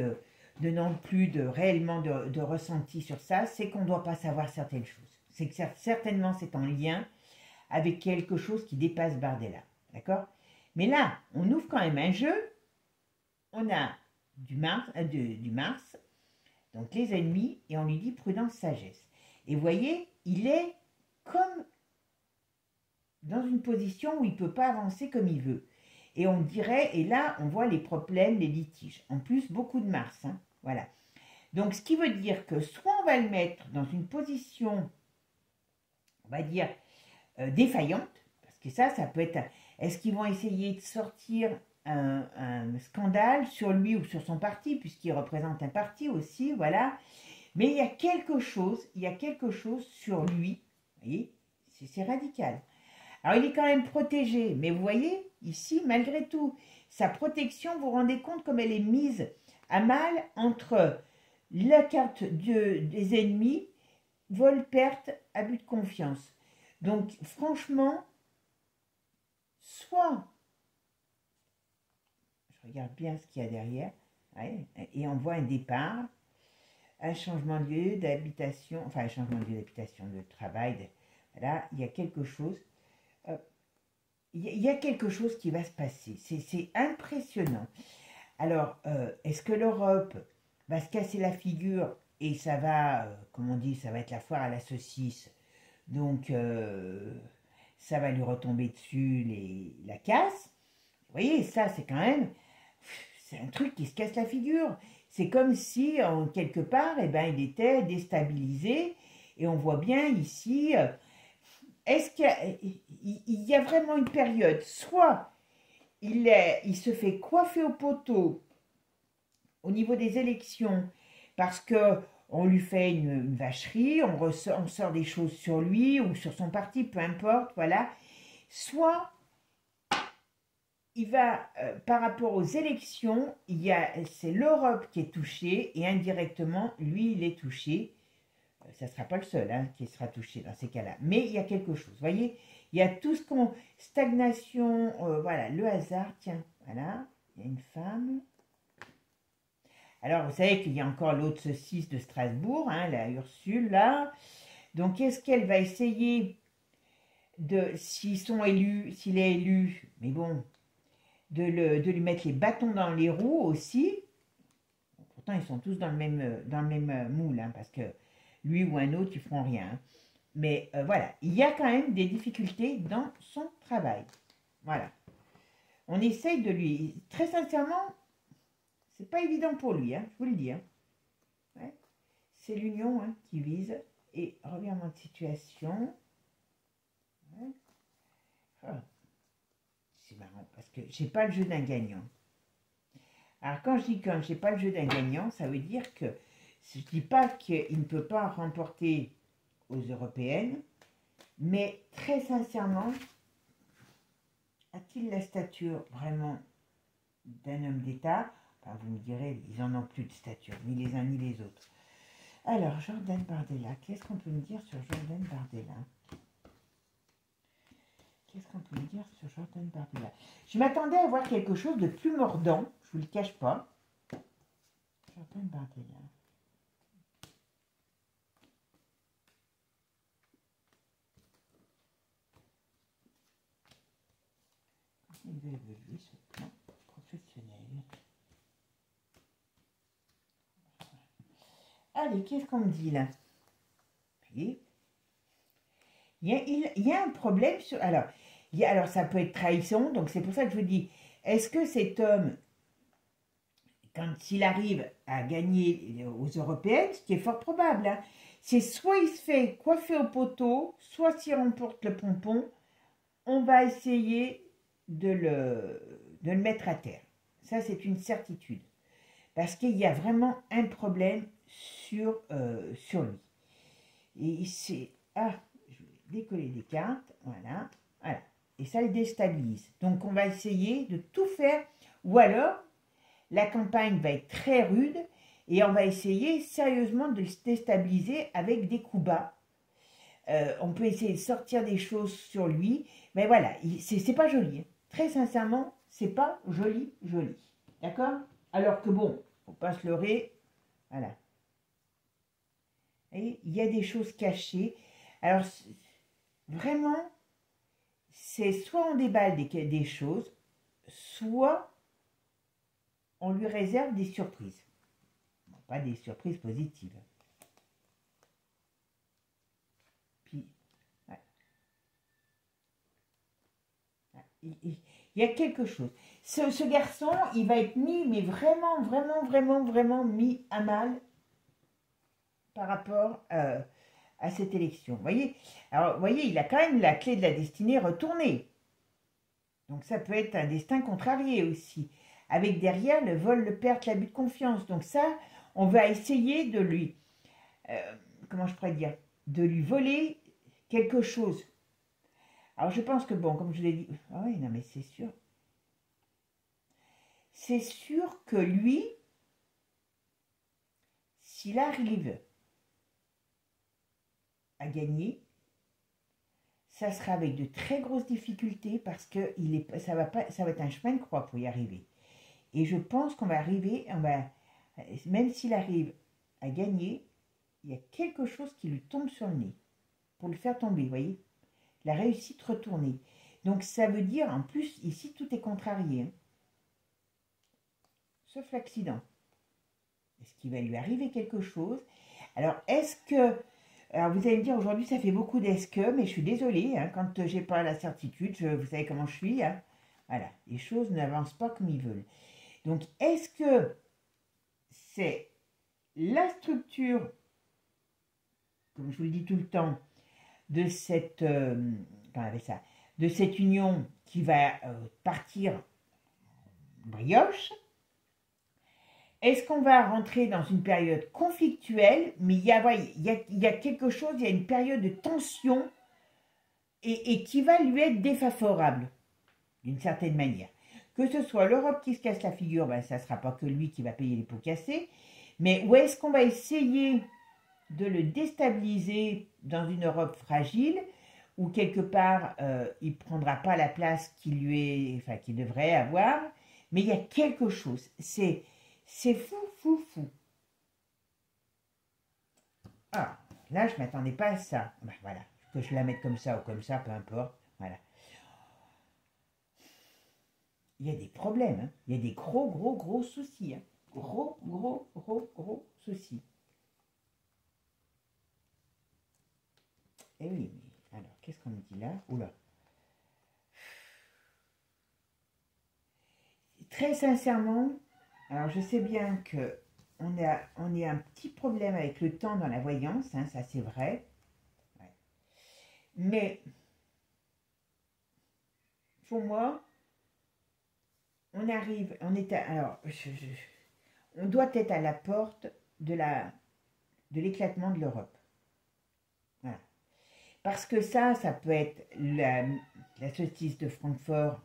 non plus réellement de ressenti sur ça, c'est qu'on ne doit pas savoir certaines choses. C'est que certainement c'est en lien avec quelque chose qui dépasse Bardella. D'accord? Mais là, on ouvre quand même un jeu. On a du Mars, donc les ennemis, et on lui dit prudence, sagesse. Et vous voyez, il est comme dans une position où il ne peut pas avancer comme il veut. Et on dirait, et là, on voit les problèmes, les litiges. En plus, beaucoup de Mars. Hein, voilà. Donc, ce qui veut dire que soit on va le mettre dans une position, on va dire, défaillante, parce que ça peut être... Est-ce qu'ils vont essayer de sortir un scandale sur lui ou sur son parti, puisqu'il représente un parti aussi, voilà. Mais il y a quelque chose sur lui, vous voyez, c'est radical. Alors il est quand même protégé, mais vous voyez, ici, malgré tout, sa protection, vous vous rendez compte comme elle est mise à mal entre la carte des ennemis, vol, perte, abus de confiance. Donc franchement, soit, je regarde bien ce qu'il y a derrière, ouais, et on voit un départ, un changement de lieu d'habitation, enfin un changement de lieu d'habitation, de travail, voilà, il y a quelque chose. Il y a quelque chose qui va se passer. C'est impressionnant. Alors, est-ce que l'Europe va se casser la figure et ça va, comme on dit, ça va être la foire à la saucisse. Donc, ça va lui retomber dessus la casse. Vous voyez, ça, c'est quand même, c'est un truc qui se casse la figure. C'est comme si, en quelque part, eh ben, il était déstabilisé. Et on voit bien ici, est-ce qu'il y a vraiment une période, soit il se fait coiffer au poteau au niveau des élections parce que on lui fait une vacherie, on sort des choses sur lui ou sur son parti, peu importe, voilà. Soit il va, par rapport aux élections, c'est l'Europe qui est touchée et indirectement, lui, il est touché. Ça ne sera pas le seul hein, qui sera touché dans ces cas-là. Mais il y a quelque chose. Vous voyez, il y a tout ce qu'on... Stagnation, voilà, le hasard, tiens, voilà, il y a une femme. Alors, vous savez qu'il y a encore l'autre saucisse de Strasbourg, hein, la Ursule, là. Donc, est-ce qu'elle va essayer de, s'il est élu, mais bon, de lui mettre les bâtons dans les roues aussi. Pourtant, ils sont tous dans le même moule, hein, parce que lui ou un autre, ils feront rien. Hein. Mais voilà, il y a quand même des difficultés dans son travail. Voilà. On essaye de lui... Très sincèrement, c'est pas évident pour lui, hein, je vous le dis. Hein. Ouais. C'est l'union hein, qui vise. Et revirement de situation. Ouais. Ah. C'est marrant, parce que j'ai pas le jeu d'un gagnant. Alors quand je dis que j'ai pas le jeu d'un gagnant, ça veut dire que je dis pas qu'il ne peut pas remporter aux européennes, mais très sincèrement, a-t-il la stature vraiment d'un homme d'État? Enfin, vous me direz, ils en ont plus de stature, ni les uns ni les autres. Alors, Jordan Bardella, qu'est-ce qu'on peut me dire sur Jordan Bardella? Qu'est-ce qu'on peut me dire sur Jordan Bardella? Je m'attendais à voir quelque chose de plus mordant, je vous le cache pas. Jordan Bardella. Il va évoluer sur le plan professionnel. Allez, qu'est-ce qu'on me dit là? Vous voyez, il y a un problème sur... Alors, ça peut être trahison, donc c'est pour ça que je vous dis, est-ce que cet homme, quand il arrive à gagner aux européennes, ce qui est fort probable, hein, c'est soit il se fait coiffer au poteau, soit s'il remporte le pompon, on va essayer de le mettre à terre. Ça, c'est une certitude. Parce qu'il y a vraiment un problème sur lui. Et c'est... Ah, je vais décoller des cartes. Voilà. Voilà. Et ça le déstabilise. Donc, on va essayer de tout faire. Ou alors, la campagne va être très rude et on va essayer sérieusement de le déstabiliser avec des coups bas. On peut essayer de sortir des choses sur lui. Mais voilà, c'est pas joli. Hein. Très sincèrement, c'est pas joli. D'accord? Alors que bon, faut pas se leurrer. Voilà. Et il y a des choses cachées. Alors, vraiment, c'est soit on déballe des choses, soit on lui réserve des surprises. Bon, pas des surprises positives. Puis, ouais. Il y a quelque chose. Ce garçon, il va être mis, mais vraiment mis à mal par rapport à cette élection. Vous voyez? Alors, vous voyez, il a quand même la clé de la destinée retournée. Donc ça peut être un destin contrarié aussi. Avec derrière le vol, le perte, l'abus de confiance. Donc ça, on va essayer de lui, comment je pourrais dire, de lui voler quelque chose. Alors je pense que bon, comme je l'ai dit, ah oui, non mais c'est sûr. C'est sûr que lui, s'il arrive à gagner, ça sera avec de très grosses difficultés parce que ça va être un chemin de croix pour y arriver. Et je pense qu'on va arriver, même s'il arrive à gagner, il y a quelque chose qui lui tombe sur le nez pour le faire tomber, vous voyez. La réussite retournée. Donc ça veut dire, en plus, ici, tout est contrarié. Hein. Sauf l'accident. Est-ce qu'il va lui arriver quelque chose? Alors, est-ce que... Alors, vous allez me dire, aujourd'hui, ça fait beaucoup d'est-ce que, mais je suis désolée, hein, quand j'ai pas la certitude, vous savez comment je suis. Hein. Voilà, les choses n'avancent pas comme ils veulent. Donc, est-ce que c'est la structure, comme je vous le dis tout le temps, de cette, de cette union qui va partir brioche? Est-ce qu'on va rentrer dans une période conflictuelle, mais il y a quelque chose, il y a une période de tension et qui va lui être défavorable, d'une certaine manière. Que ce soit l'Europe qui se casse la figure, ben, ça ne sera pas que lui qui va payer les pots cassés, mais où est-ce qu'on va essayer de le déstabiliser dans une Europe fragile, où quelque part, il ne prendra pas la place qu'il devrait avoir, mais il y a quelque chose, c'est fou, fou, fou. Ah, là, je ne m'attendais pas à ça. Ben, voilà, que je la mette comme ça ou comme ça, peu importe. Voilà. Il y a des problèmes, hein. Il y a des gros, gros, gros soucis. Hein. Gros, gros, gros, gros soucis. Eh oui, mais alors, qu'est-ce qu'on me dit là? Oula. Très sincèrement, alors je sais bien que on a un petit problème avec le temps dans la voyance, hein, ça c'est vrai. Ouais. Mais pour moi, on arrive, on est alors, on doit être à la porte de l'éclatement de l'Europe. Voilà. Parce que ça peut être la saucisse de Francfort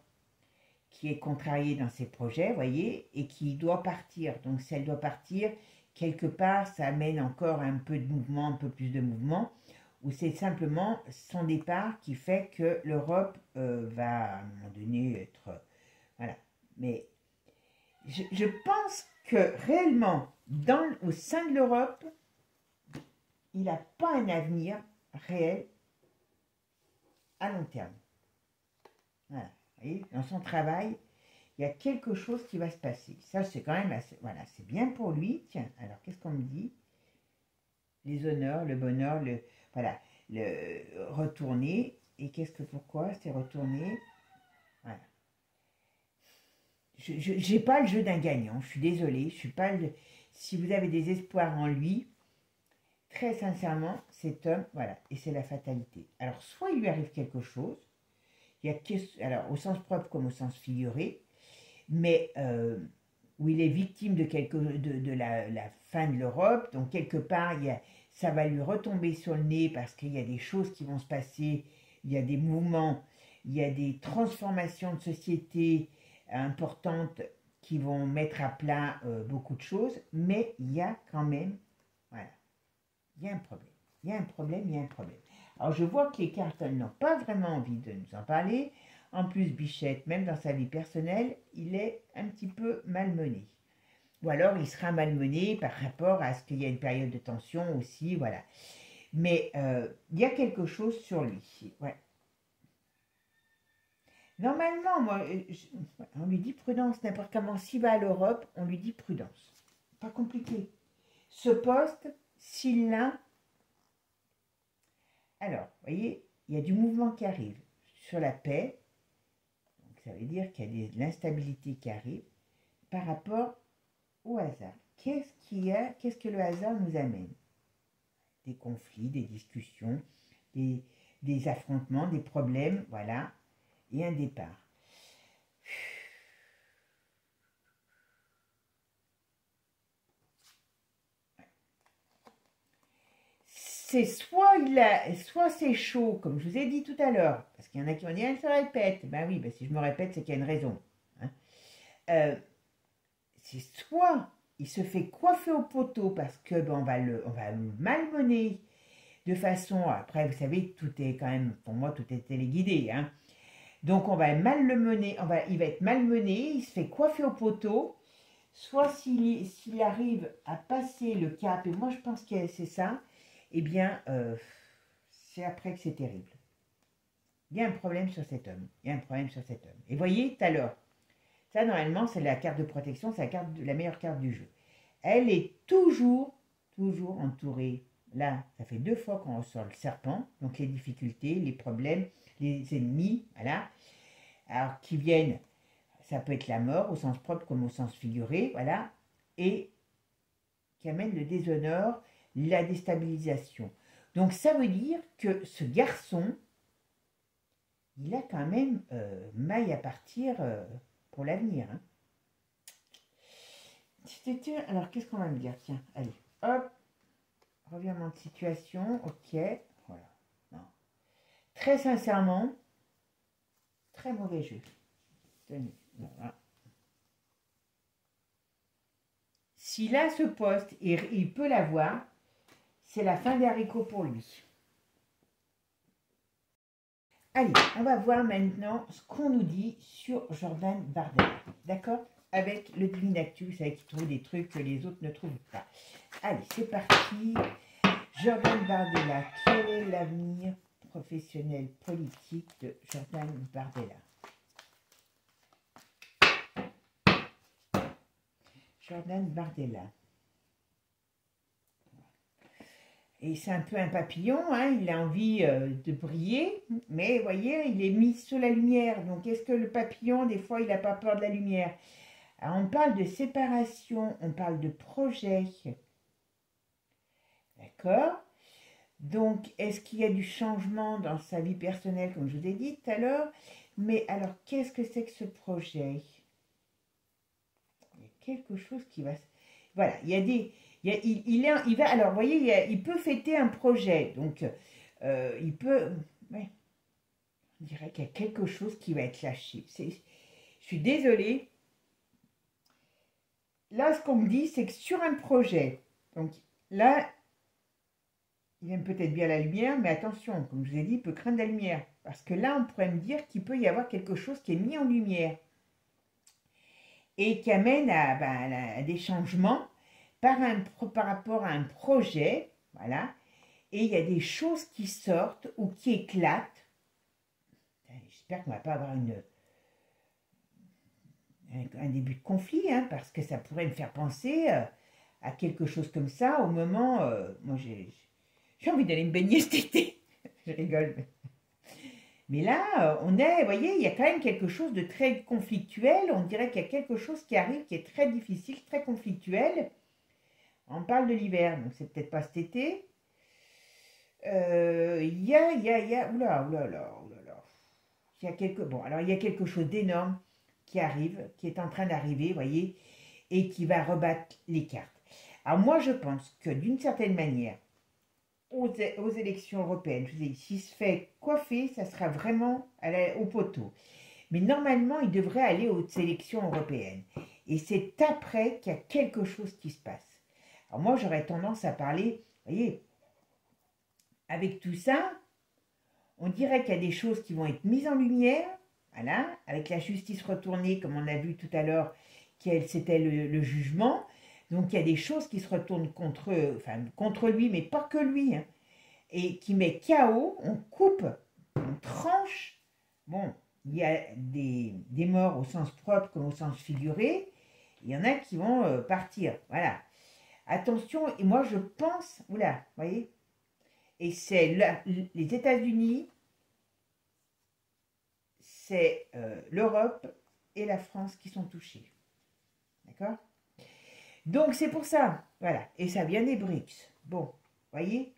qui est contrariée dans ses projets, vous voyez, et qui doit partir. Donc si elle doit partir, quelque part, ça amène encore un peu de mouvement, un peu plus de mouvement, ou c'est simplement son départ qui fait que l'Europe va à un moment donné être... voilà. Mais je pense que réellement, au sein de l'Europe, il n'a pas un avenir réel à long terme. Voilà. Vous voyez, dans son travail, il y a quelque chose qui va se passer. Ça, c'est quand même assez, voilà, c'est bien pour lui. Tiens, alors qu'est-ce qu'on me dit? Les honneurs, le bonheur, voilà, le retourner. Et pourquoi c'est retourner? Voilà. Je n'ai pas le jeu d'un gagnant, je suis désolée, je suis pas si vous avez des espoirs en lui, très sincèrement, cet homme, voilà, et c'est la fatalité. Alors, soit il lui arrive quelque chose, alors au sens propre comme au sens figuré, mais où il est victime de la fin de l'Europe, donc quelque part, ça va lui retomber sur le nez parce qu'il y a des choses qui vont se passer, il y a des mouvements, il y a des transformations de société importantes qui vont mettre à plat beaucoup de choses, mais il y a quand même, voilà, il y a un problème. Il y a un problème, il y a un problème. Alors je vois que les cartes n'ont pas vraiment envie de nous en parler. En plus, Bichette, même dans sa vie personnelle, il est un petit peu malmené. Ou alors il sera malmené par rapport à ce qu'il y a une période de tension aussi, voilà. Mais il y a quelque chose sur lui. Ouais. Normalement, on lui dit prudence, n'importe comment. S'il va à l'Europe, on lui dit prudence. Pas compliqué. Ce poste, s'il l'a... Alors, vous voyez, il y a du mouvement qui arrive sur la paix. Donc, ça veut dire qu'il y a de l'instabilité qui arrive par rapport au hasard. Qu'est-ce que le hasard nous amène? Des conflits, des discussions, des affrontements, des problèmes, voilà, et un départ. c'est soit c'est chaud, comme je vous ai dit tout à l'heure, parce qu'il y en a qui vont dire, elle se répète. Ben oui, ben si je me répète, c'est qu'il y a une raison. Hein. C'est soit il se fait coiffer au poteau parce que ben, on va le malmener de façon, après vous savez, tout est quand même, pour moi tout est téléguidé, hein. Donc on va mal le mener, il va être malmené, il se fait coiffer au poteau, soit s'il arrive à passer le cap, et moi je pense que c'est ça, eh bien c'est après que c'est terrible. Il y a un problème sur cet homme, il y a un problème sur cet homme. Et voyez, tout à l'heure, ça normalement c'est la carte de protection, c'est la meilleure carte du jeu. Elle est toujours entourée. Là, ça fait 2 fois qu'on ressort le serpent, donc les difficultés, les problèmes, les ennemis, voilà. Alors, qui viennent, ça peut être la mort, au sens propre comme au sens figuré, voilà. Et qui amène le déshonneur, la déstabilisation. Donc, ça veut dire que ce garçon, il a quand même maille à partir pour l'avenir. Hein. Alors, qu'est-ce qu'on va me dire? Tiens, allez, hop, revirement de situation, ok, voilà. Non. Très sincèrement, très mauvais jeu. Tenez, voilà. S'il a ce poste et il peut l'avoir, c'est la fin des haricots pour lui. Allez, on va voir maintenant ce qu'on nous dit sur Jordan Bardella. D'accord? Avec le Divinactu, vous savez qu'il trouve des trucs que les autres ne trouvent pas. Allez, c'est parti. Jordan Bardella, quel est l'avenir professionnel politique de Jordan Bardella? Jordan Bardella. Et c'est un peu un papillon, hein, il a envie de briller, mais vous voyez, il est mis sous la lumière. Donc, est-ce que le papillon, des fois, il n'a pas peur de la lumière? Alors, on parle de séparation, on parle de projet. D'accord? Donc, est-ce qu'il y a du changement dans sa vie personnelle, comme je vous ai dit tout à l'heure? Mais alors, qu'est-ce que c'est que ce projet? Il y a quelque chose qui va... Voilà, il y a des... Il va, alors, vous voyez, il peut fêter un projet. Donc, il peut... Ouais, on dirait qu'il y a quelque chose qui va être lâché. Je suis désolée. Là, ce qu'on me dit, c'est que sur un projet, donc là, il aime peut-être bien la lumière, mais attention, comme je vous ai dit, il peut craindre la lumière. Parce que là, on pourrait me dire qu'il peut y avoir quelque chose qui est mis en lumière et qui amène à des changements par rapport à un projet, voilà, et il y a des choses qui sortent ou qui éclatent. J'espère qu'on ne va pas avoir un début de conflit, hein, parce que ça pourrait me faire penser à quelque chose comme ça au moment... moi, j'ai envie d'aller me baigner cet été. Je rigole. Mais là, on est, vous voyez, il y a quand même quelque chose de très conflictuel. On dirait qu'il y a quelque chose qui arrive qui est très difficile, très conflictuel. On parle de l'hiver, donc c'est peut-être pas cet été. Oula. Il y a bon, alors il y a quelque chose d'énorme qui arrive, qui est en train d'arriver, vous voyez, et qui va rebattre les cartes. Alors moi, je pense que d'une certaine manière, aux élections européennes, je vous dis, s'il se fait coiffer, ça sera vraiment au poteau. Mais normalement, il devrait aller aux élections européennes. Et c'est après qu'il y a quelque chose qui se passe. Alors moi, j'aurais tendance à parler, vous voyez, avec tout ça, on dirait qu'il y a des choses qui vont être mises en lumière, voilà, avec la justice retournée, comme on a vu tout à l'heure, c'était le jugement. Donc il y a des choses qui se retournent contre lui, mais pas que lui, hein, et qui met KO, on coupe, on tranche. Bon, il y a des morts au sens propre comme au sens figuré. Il y en a qui vont partir, voilà. Attention, et moi je pense, oula, vous voyez, et c'est les États-Unis, c'est l'Europe et la France qui sont touchés. D'accord? Donc c'est pour ça, voilà, et ça vient des BRICS. Bon, voyez,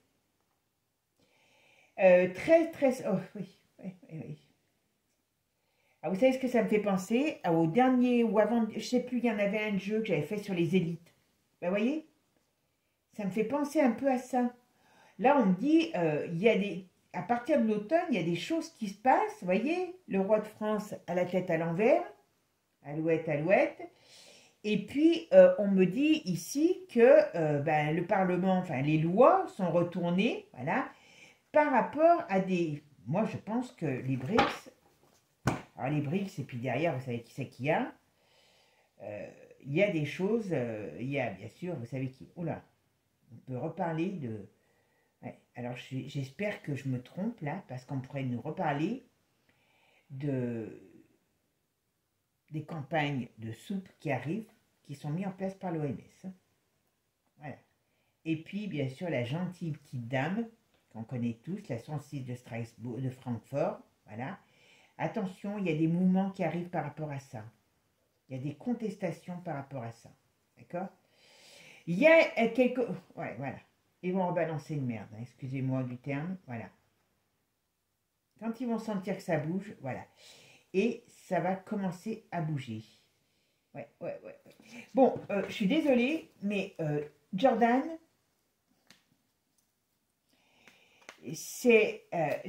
oh oui. Ah, vous savez ce que ça me fait penser? Au dernier, ou avant, je sais plus, il y en avait un jeu que j'avais fait sur les élites. Ben, voyez, ça me fait penser un peu à ça. Là, on me dit, à partir de l'automne, il y a des choses qui se passent. Vous voyez, le roi de France a la tête à l'envers, alouette, alouette. Et puis, on me dit ici que le Parlement, enfin les lois sont retournées, voilà, par rapport à des... Moi, je pense que les BRICS, alors les BRICS, et puis derrière, vous savez qui c'est qu'il y a. Il y a des choses, il y a bien sûr, vous savez qui... Oula, on peut reparler de... Ouais, alors, j'espère que je me trompe là, parce qu'on pourrait nous reparler des campagnes de soupe qui arrivent, qui sont mises en place par l'OMS. Voilà. Et puis, bien sûr, la gentille petite dame, qu'on connaît tous, la 106 de Strasbourg, de Francfort, voilà. Attention, il y a des mouvements qui arrivent par rapport à ça. Il y a des contestations par rapport à ça. D'accord? Il y a quelques... Ouais, voilà. Ils vont rebalancer une merde, hein, excusez-moi du terme, voilà. Quand ils vont sentir que ça bouge, voilà. Et ça va commencer à bouger. Ouais. Bon, je suis désolée, mais Jordan,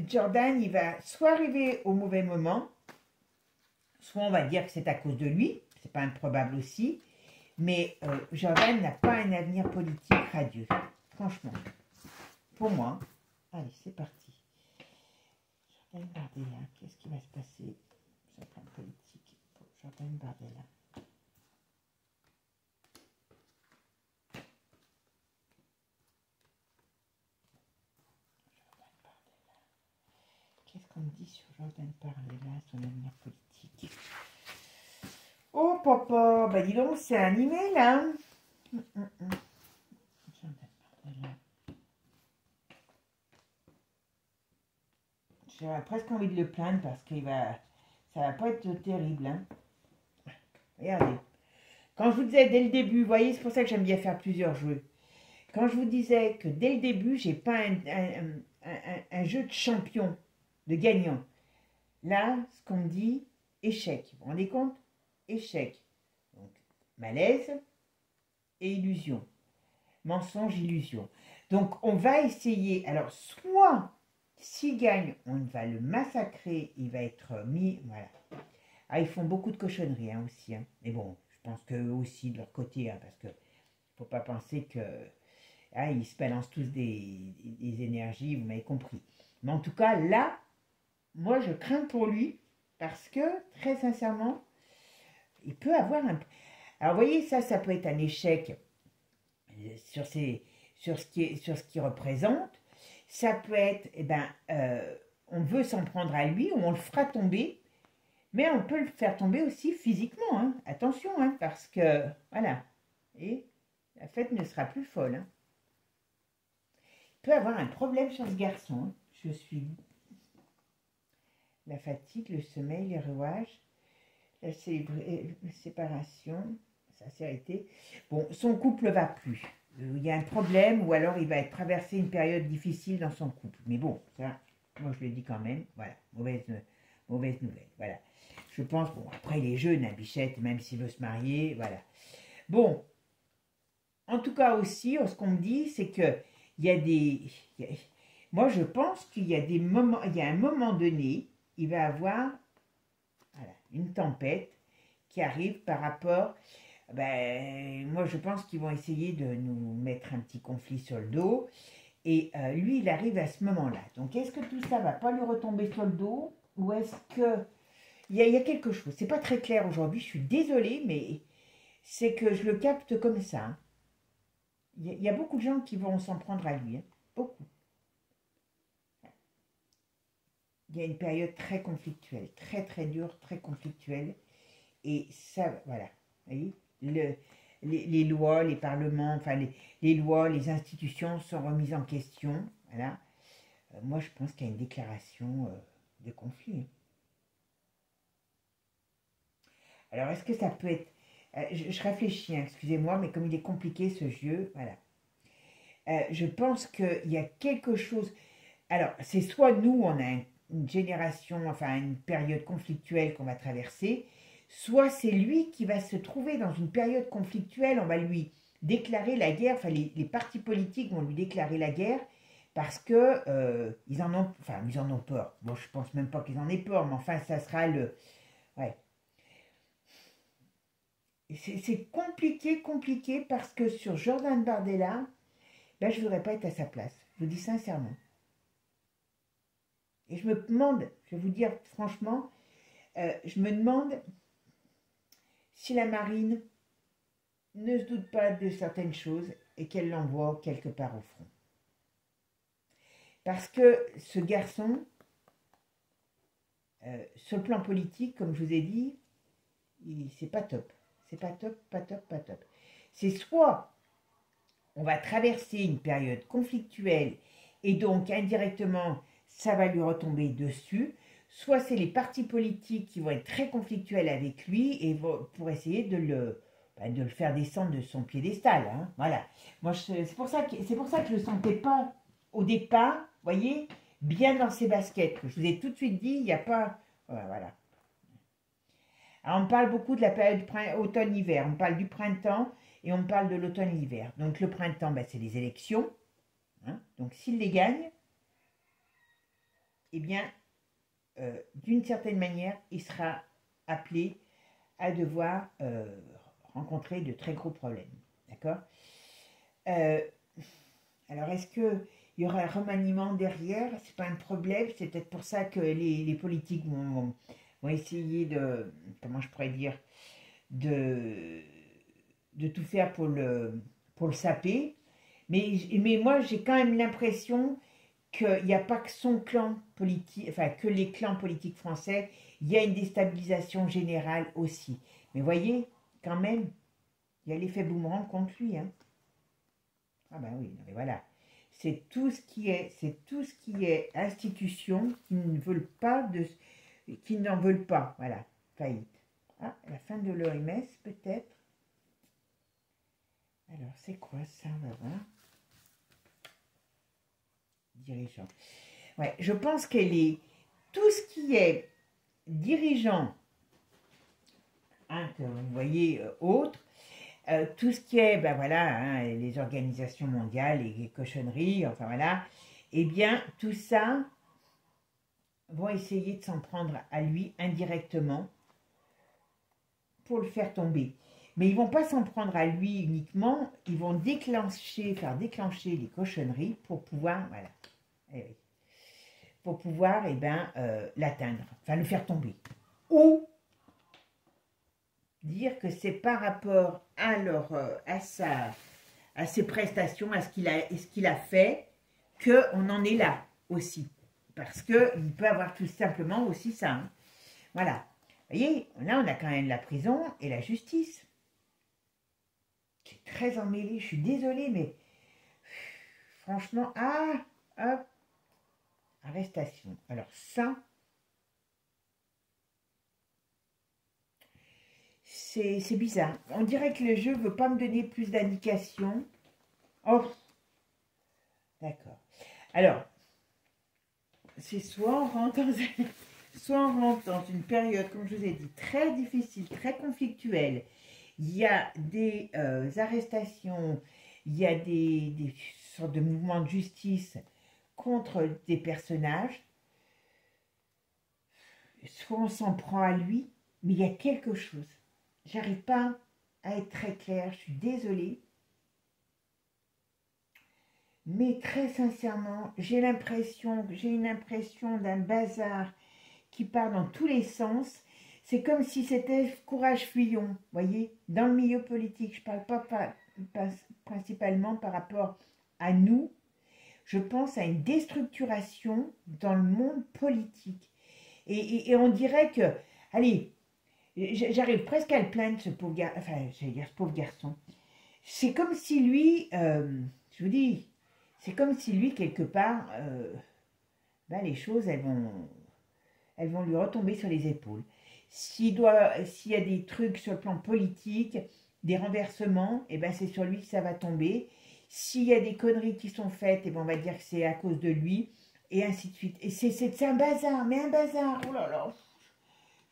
Jordan, il va soit arriver au mauvais moment, soit on va dire que c'est à cause de lui, c'est pas improbable aussi, mais Jordan n'a pas un avenir politique radieux. Franchement, pour moi, allez, c'est parti. Jordan Bardella, qu'est-ce qui va se passer sur le plan politique pour Jordan Bardella? Qu'est-ce qu'on me dit sur Jordan Bardella, son avenir politique? Oh papa, bah dis donc, c'est animé là. J'aurais presque envie de le plaindre parce que ça va pas être terrible. Hein. Regardez. Quand je vous disais dès le début, vous voyez, c'est pour ça que j'aime bien faire plusieurs jeux. Quand je vous disais que dès le début, j'ai pas un jeu de champion, de gagnant. Là, ce qu'on me dit, échec. Vous vous rendez compte? Échec. Donc, malaise et illusion. Mensonge, illusion. Donc, on va essayer. Alors, soit, s'il gagne, on va le massacrer. Il va être mis... Voilà. Ah, ils font beaucoup de cochonneries hein, aussi. Hein. Mais bon, je pense qu'eux aussi, de leur côté, hein, parce que faut pas penser que... Ah, ils se balancent tous des énergies, vous m'avez compris. Mais en tout cas, là, moi, je crains pour lui, parce que, très sincèrement, il peut avoir un... Alors, vous voyez, ça peut être un échec sur ce qu'il représente. Ça peut être, on veut s'en prendre à lui, ou on le fera tomber, mais on peut le faire tomber aussi physiquement. Hein. Attention, hein, parce que, voilà, et la fête ne sera plus folle. Hein. Il peut avoir un problème sur ce garçon. Hein. Je suis... La fatigue, le sommeil, les rouages, la séparation, sincérité. Bon, son couple va plus. Il y a un problème ou alors il va être traversé une période difficile dans son couple. Mais bon, ça, moi je le dis quand même. Voilà, mauvaise nouvelle. Voilà. Je pense, bon, après il est jeune, hein, Bichette, même s'il veut se marier, voilà. Bon, en tout cas aussi, ce qu'on me dit, c'est que il y a des... moi je pense qu'il y a des moments, il y a un moment donné, il va avoir voilà, une tempête qui arrive par rapport... moi je pense qu'ils vont essayer de nous mettre un petit conflit sur le dos. Et lui, il arrive à ce moment-là. Donc est-ce que tout ça va pas lui retomber sur le dos? Ou est-ce que... Il y a quelque chose. C'est pas très clair aujourd'hui, je suis désolée, mais c'est que je le capte comme ça. Hein. Il y a beaucoup de gens qui vont s'en prendre à lui. Hein. Beaucoup. Il y a une période très conflictuelle, très très dure, très conflictuelle. Et ça, voilà. Vous voyez, les lois, les parlements, enfin les lois, les institutions sont remises en question. Voilà. Moi, je pense qu'il y a une déclaration de conflit. Alors, est-ce que ça peut être... je réfléchis, hein, excusez-moi, mais comme il est compliqué ce jeu, voilà. Je pense qu'il y a quelque chose... Alors, c'est soit nous, on a une génération, enfin une période conflictuelle qu'on va traverser, soit c'est lui qui va se trouver dans une période conflictuelle, on va lui déclarer la guerre, enfin les partis politiques vont lui déclarer la guerre, parce que ils en ont peur. Bon, je pense même pas qu'ils en aient peur, mais enfin, ça sera le... Ouais. C'est compliqué, parce que sur Jordan Bardella, ben, je ne voudrais pas être à sa place. Je vous dis sincèrement. Et je me demande, je vais vous dire franchement, je me demande si la marine ne se doute pas de certaines choses et qu'elle l'envoie quelque part au front. Parce que ce garçon, sur le plan politique, comme je vous ai dit, c'est pas top. C'est pas top, pas top, pas top. C'est soit on va traverser une période conflictuelle et donc indirectement ça va lui retomber dessus, soit c'est les partis politiques qui vont être très conflictuels avec lui et pour essayer de le faire descendre de son piédestal. Hein. Voilà. Moi, c'est pour ça que je ne le sentais pas au départ, voyez, bien dans ses baskets. Je vous ai tout de suite dit, il n'y a pas... Voilà. Alors, on parle beaucoup de la période automne-hiver. On parle du printemps et on parle de l'automne-hiver. Donc, le printemps, ben, c'est les élections. Hein. Donc, s'il les gagne, eh bien, d'une certaine manière, il sera appelé à devoir rencontrer de très gros problèmes. D'accord. Alors, est-ce qu'il y aura un remaniement derrière? C'est pas un problème. C'est peut-être pour ça que les politiques vont essayer de, comment je pourrais dire, de tout faire pour le saper. Mais moi, j'ai quand même l'impression qu'il n'y a pas que son clan politique, enfin que les clans politiques français, il y a une déstabilisation générale aussi. Mais voyez, quand même, il y a l'effet boomerang contre lui. Hein. Ah ben oui, non mais voilà. C'est tout ce qui est institution qui n'en veulent pas, voilà, faillite. Ah, la fin de l'OMS peut-être. Alors c'est quoi ça, on va voir. Dirigeant. Ouais, je pense qu'elle est tout ce qui est dirigeant, hein, que vous voyez autre, tout ce qui est, ben voilà, hein, les organisations mondiales, les cochonneries, enfin voilà, eh bien tout ça vont essayer de s'en prendre à lui indirectement pour le faire tomber. Mais ils vont pas s'en prendre à lui uniquement, ils vont faire déclencher les cochonneries pour pouvoir, voilà, pour pouvoir l'atteindre, enfin le faire tomber. Ou dire que c'est par rapport à ses prestations, à ce qu'il a fait, qu'on en est là aussi. Parce qu'il peut avoir tout simplement aussi ça. Hein. Voilà. Vous voyez, là, on a quand même la prison et la justice. C'est très emmêlé, je suis désolée, mais franchement, arrestation. Alors ça, c'est bizarre. On dirait que le jeu ne veut pas me donner plus d'indications. Oh, d'accord. Alors, c'est soit on rentre dans une période, comme je vous ai dit, très difficile, très conflictuelle. Il y a des arrestations, il y a des sortes de mouvements de justice contre des personnages. Soit on s'en prend à lui, mais il y a quelque chose. J'arrive pas à être très claire, je suis désolée. Mais très sincèrement, j'ai une impression d'un bazar qui part dans tous les sens. C'est comme si c'était Courage Fillon, voyez, dans le milieu politique. Je ne parle pas principalement par rapport à nous. Je pense à une déstructuration dans le monde politique. Et on dirait que, allez, j'arrive presque à le plaindre, ce pauvre garçon. Enfin, j'allais dire ce pauvre garçon. C'est comme si lui, je vous dis, c'est comme si lui, quelque part, les choses, elles vont lui retomber sur les épaules. S'il y a des trucs sur le plan politique, des renversements, c'est sur lui que ça va tomber. S'il y a des conneries qui sont faites, on va dire que c'est à cause de lui, et ainsi de suite. Et c'est un bazar, mais un bazar, oh là là,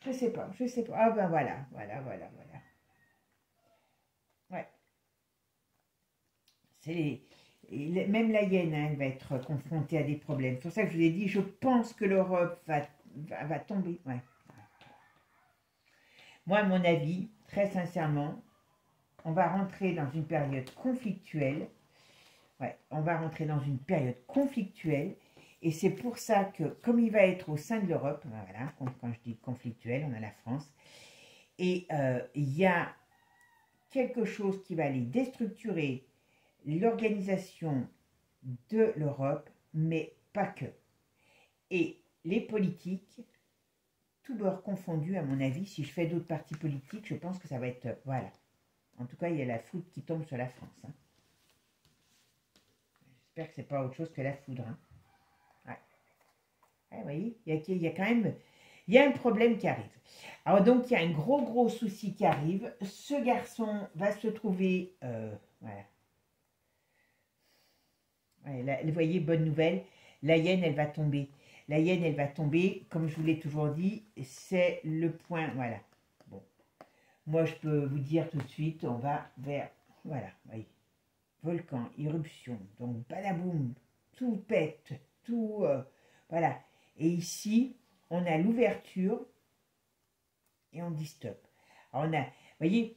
je sais pas. Ah ben voilà. Ouais. même la Yenne, hein, elle va être confrontée à des problèmes. C'est pour ça que je vous ai dit, je pense que l'Europe va tomber. Ouais. Moi, à mon avis, très sincèrement, on va rentrer dans une période conflictuelle. Ouais, on va rentrer dans une période conflictuelle. Et c'est pour ça que, comme il va être au sein de l'Europe, voilà, quand je dis conflictuel, on a la France, et il y a quelque chose qui va aller déstructurer l'organisation de l'Europe, mais pas que. Et les politiques, tout beurre confondu, à mon avis, si je fais d'autres partis politiques, je pense que ça va être... voilà. En tout cas, il y a la foudre qui tombe sur la France. Hein. J'espère que c'est pas autre chose que la foudre. Hein. Ouais. Ouais, vous voyez, il y a quand même... Il y a un problème qui arrive. Alors donc, il y a un gros souci qui arrive. Ce garçon va se trouver... voilà. Ouais, là, vous voyez, bonne nouvelle. La hyène, elle va tomber. La hyène, elle va tomber. Comme je vous l'ai toujours dit, c'est le point... Voilà. Bon. Moi, je peux vous dire tout de suite, on va vers... Voilà, vous voyez. Volcan, éruption. Donc, badaboum. Tout pète. Tout... voilà. Et ici... on a l'ouverture et on dit stop. Alors on a, vous voyez,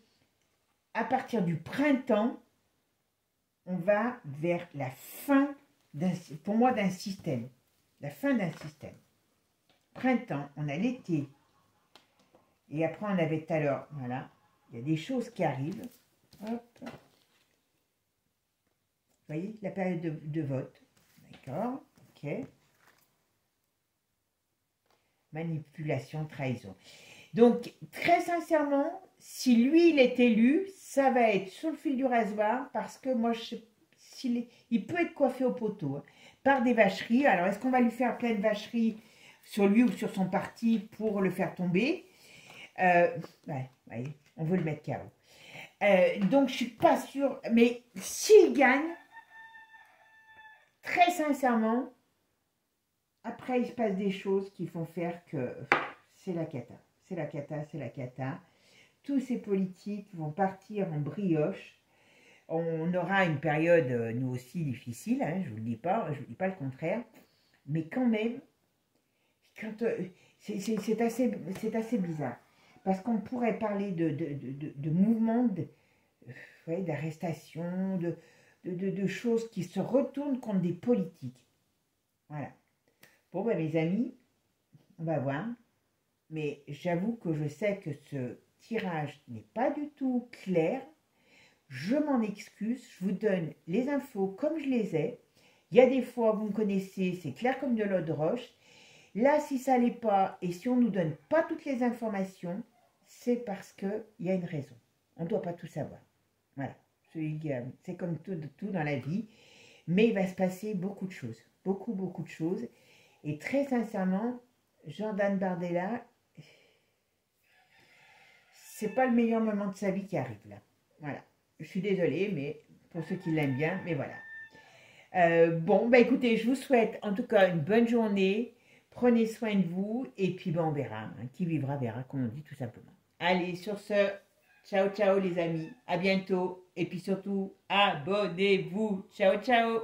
à partir du printemps, on va vers la fin, pour moi, d'un système. La fin d'un système. Printemps, on a l'été. Et après, on avait tout à l'heure, voilà, il y a des choses qui arrivent. Hop. Vous voyez, la période de vote. D'accord, ok. Manipulation, trahison. Donc, très sincèrement, si lui, il est élu, ça va être sur le fil du rasoir, parce que moi, il peut être coiffé au poteau, hein, par des vacheries. Alors, est-ce qu'on va lui faire plein de vacheries sur lui ou sur son parti pour le faire tomber? Ouais, on veut le mettre KO. Donc, je suis pas sûre, mais s'il gagne, très sincèrement, après, il se passe des choses qui font faire que c'est la cata. C'est la cata, c'est la cata. Tous ces politiques vont partir en brioche. On aura une période, nous aussi, difficile. Hein, je ne vous dis pas le contraire. Mais quand même, c'est assez bizarre. Parce qu'on pourrait parler de mouvements, d'arrestations, de choses qui se retournent contre des politiques. Voilà. Bon, ben, mes amis, on va voir. Mais j'avoue que je sais que ce tirage n'est pas du tout clair. Je m'en excuse. Je vous donne les infos comme je les ai. Il y a des fois, vous me connaissez, c'est clair comme de l'eau de roche. Là, si ça n'allait pas et si on ne nous donne pas toutes les informations, c'est parce qu'il y a une raison. On ne doit pas tout savoir. Voilà. C'est comme tout dans la vie. Mais il va se passer beaucoup de choses. Beaucoup de choses. Et très sincèrement, Jordan Bardella, c'est pas le meilleur moment de sa vie qui arrive là. Voilà. Je suis désolée, mais pour ceux qui l'aiment bien, mais voilà. Bon, bah écoutez, je vous souhaite en tout cas une bonne journée. Prenez soin de vous et puis ben, on verra. Hein. Qui vivra verra, comme on dit tout simplement. Allez, sur ce, ciao les amis. À bientôt. Et puis surtout, abonnez-vous. Ciao.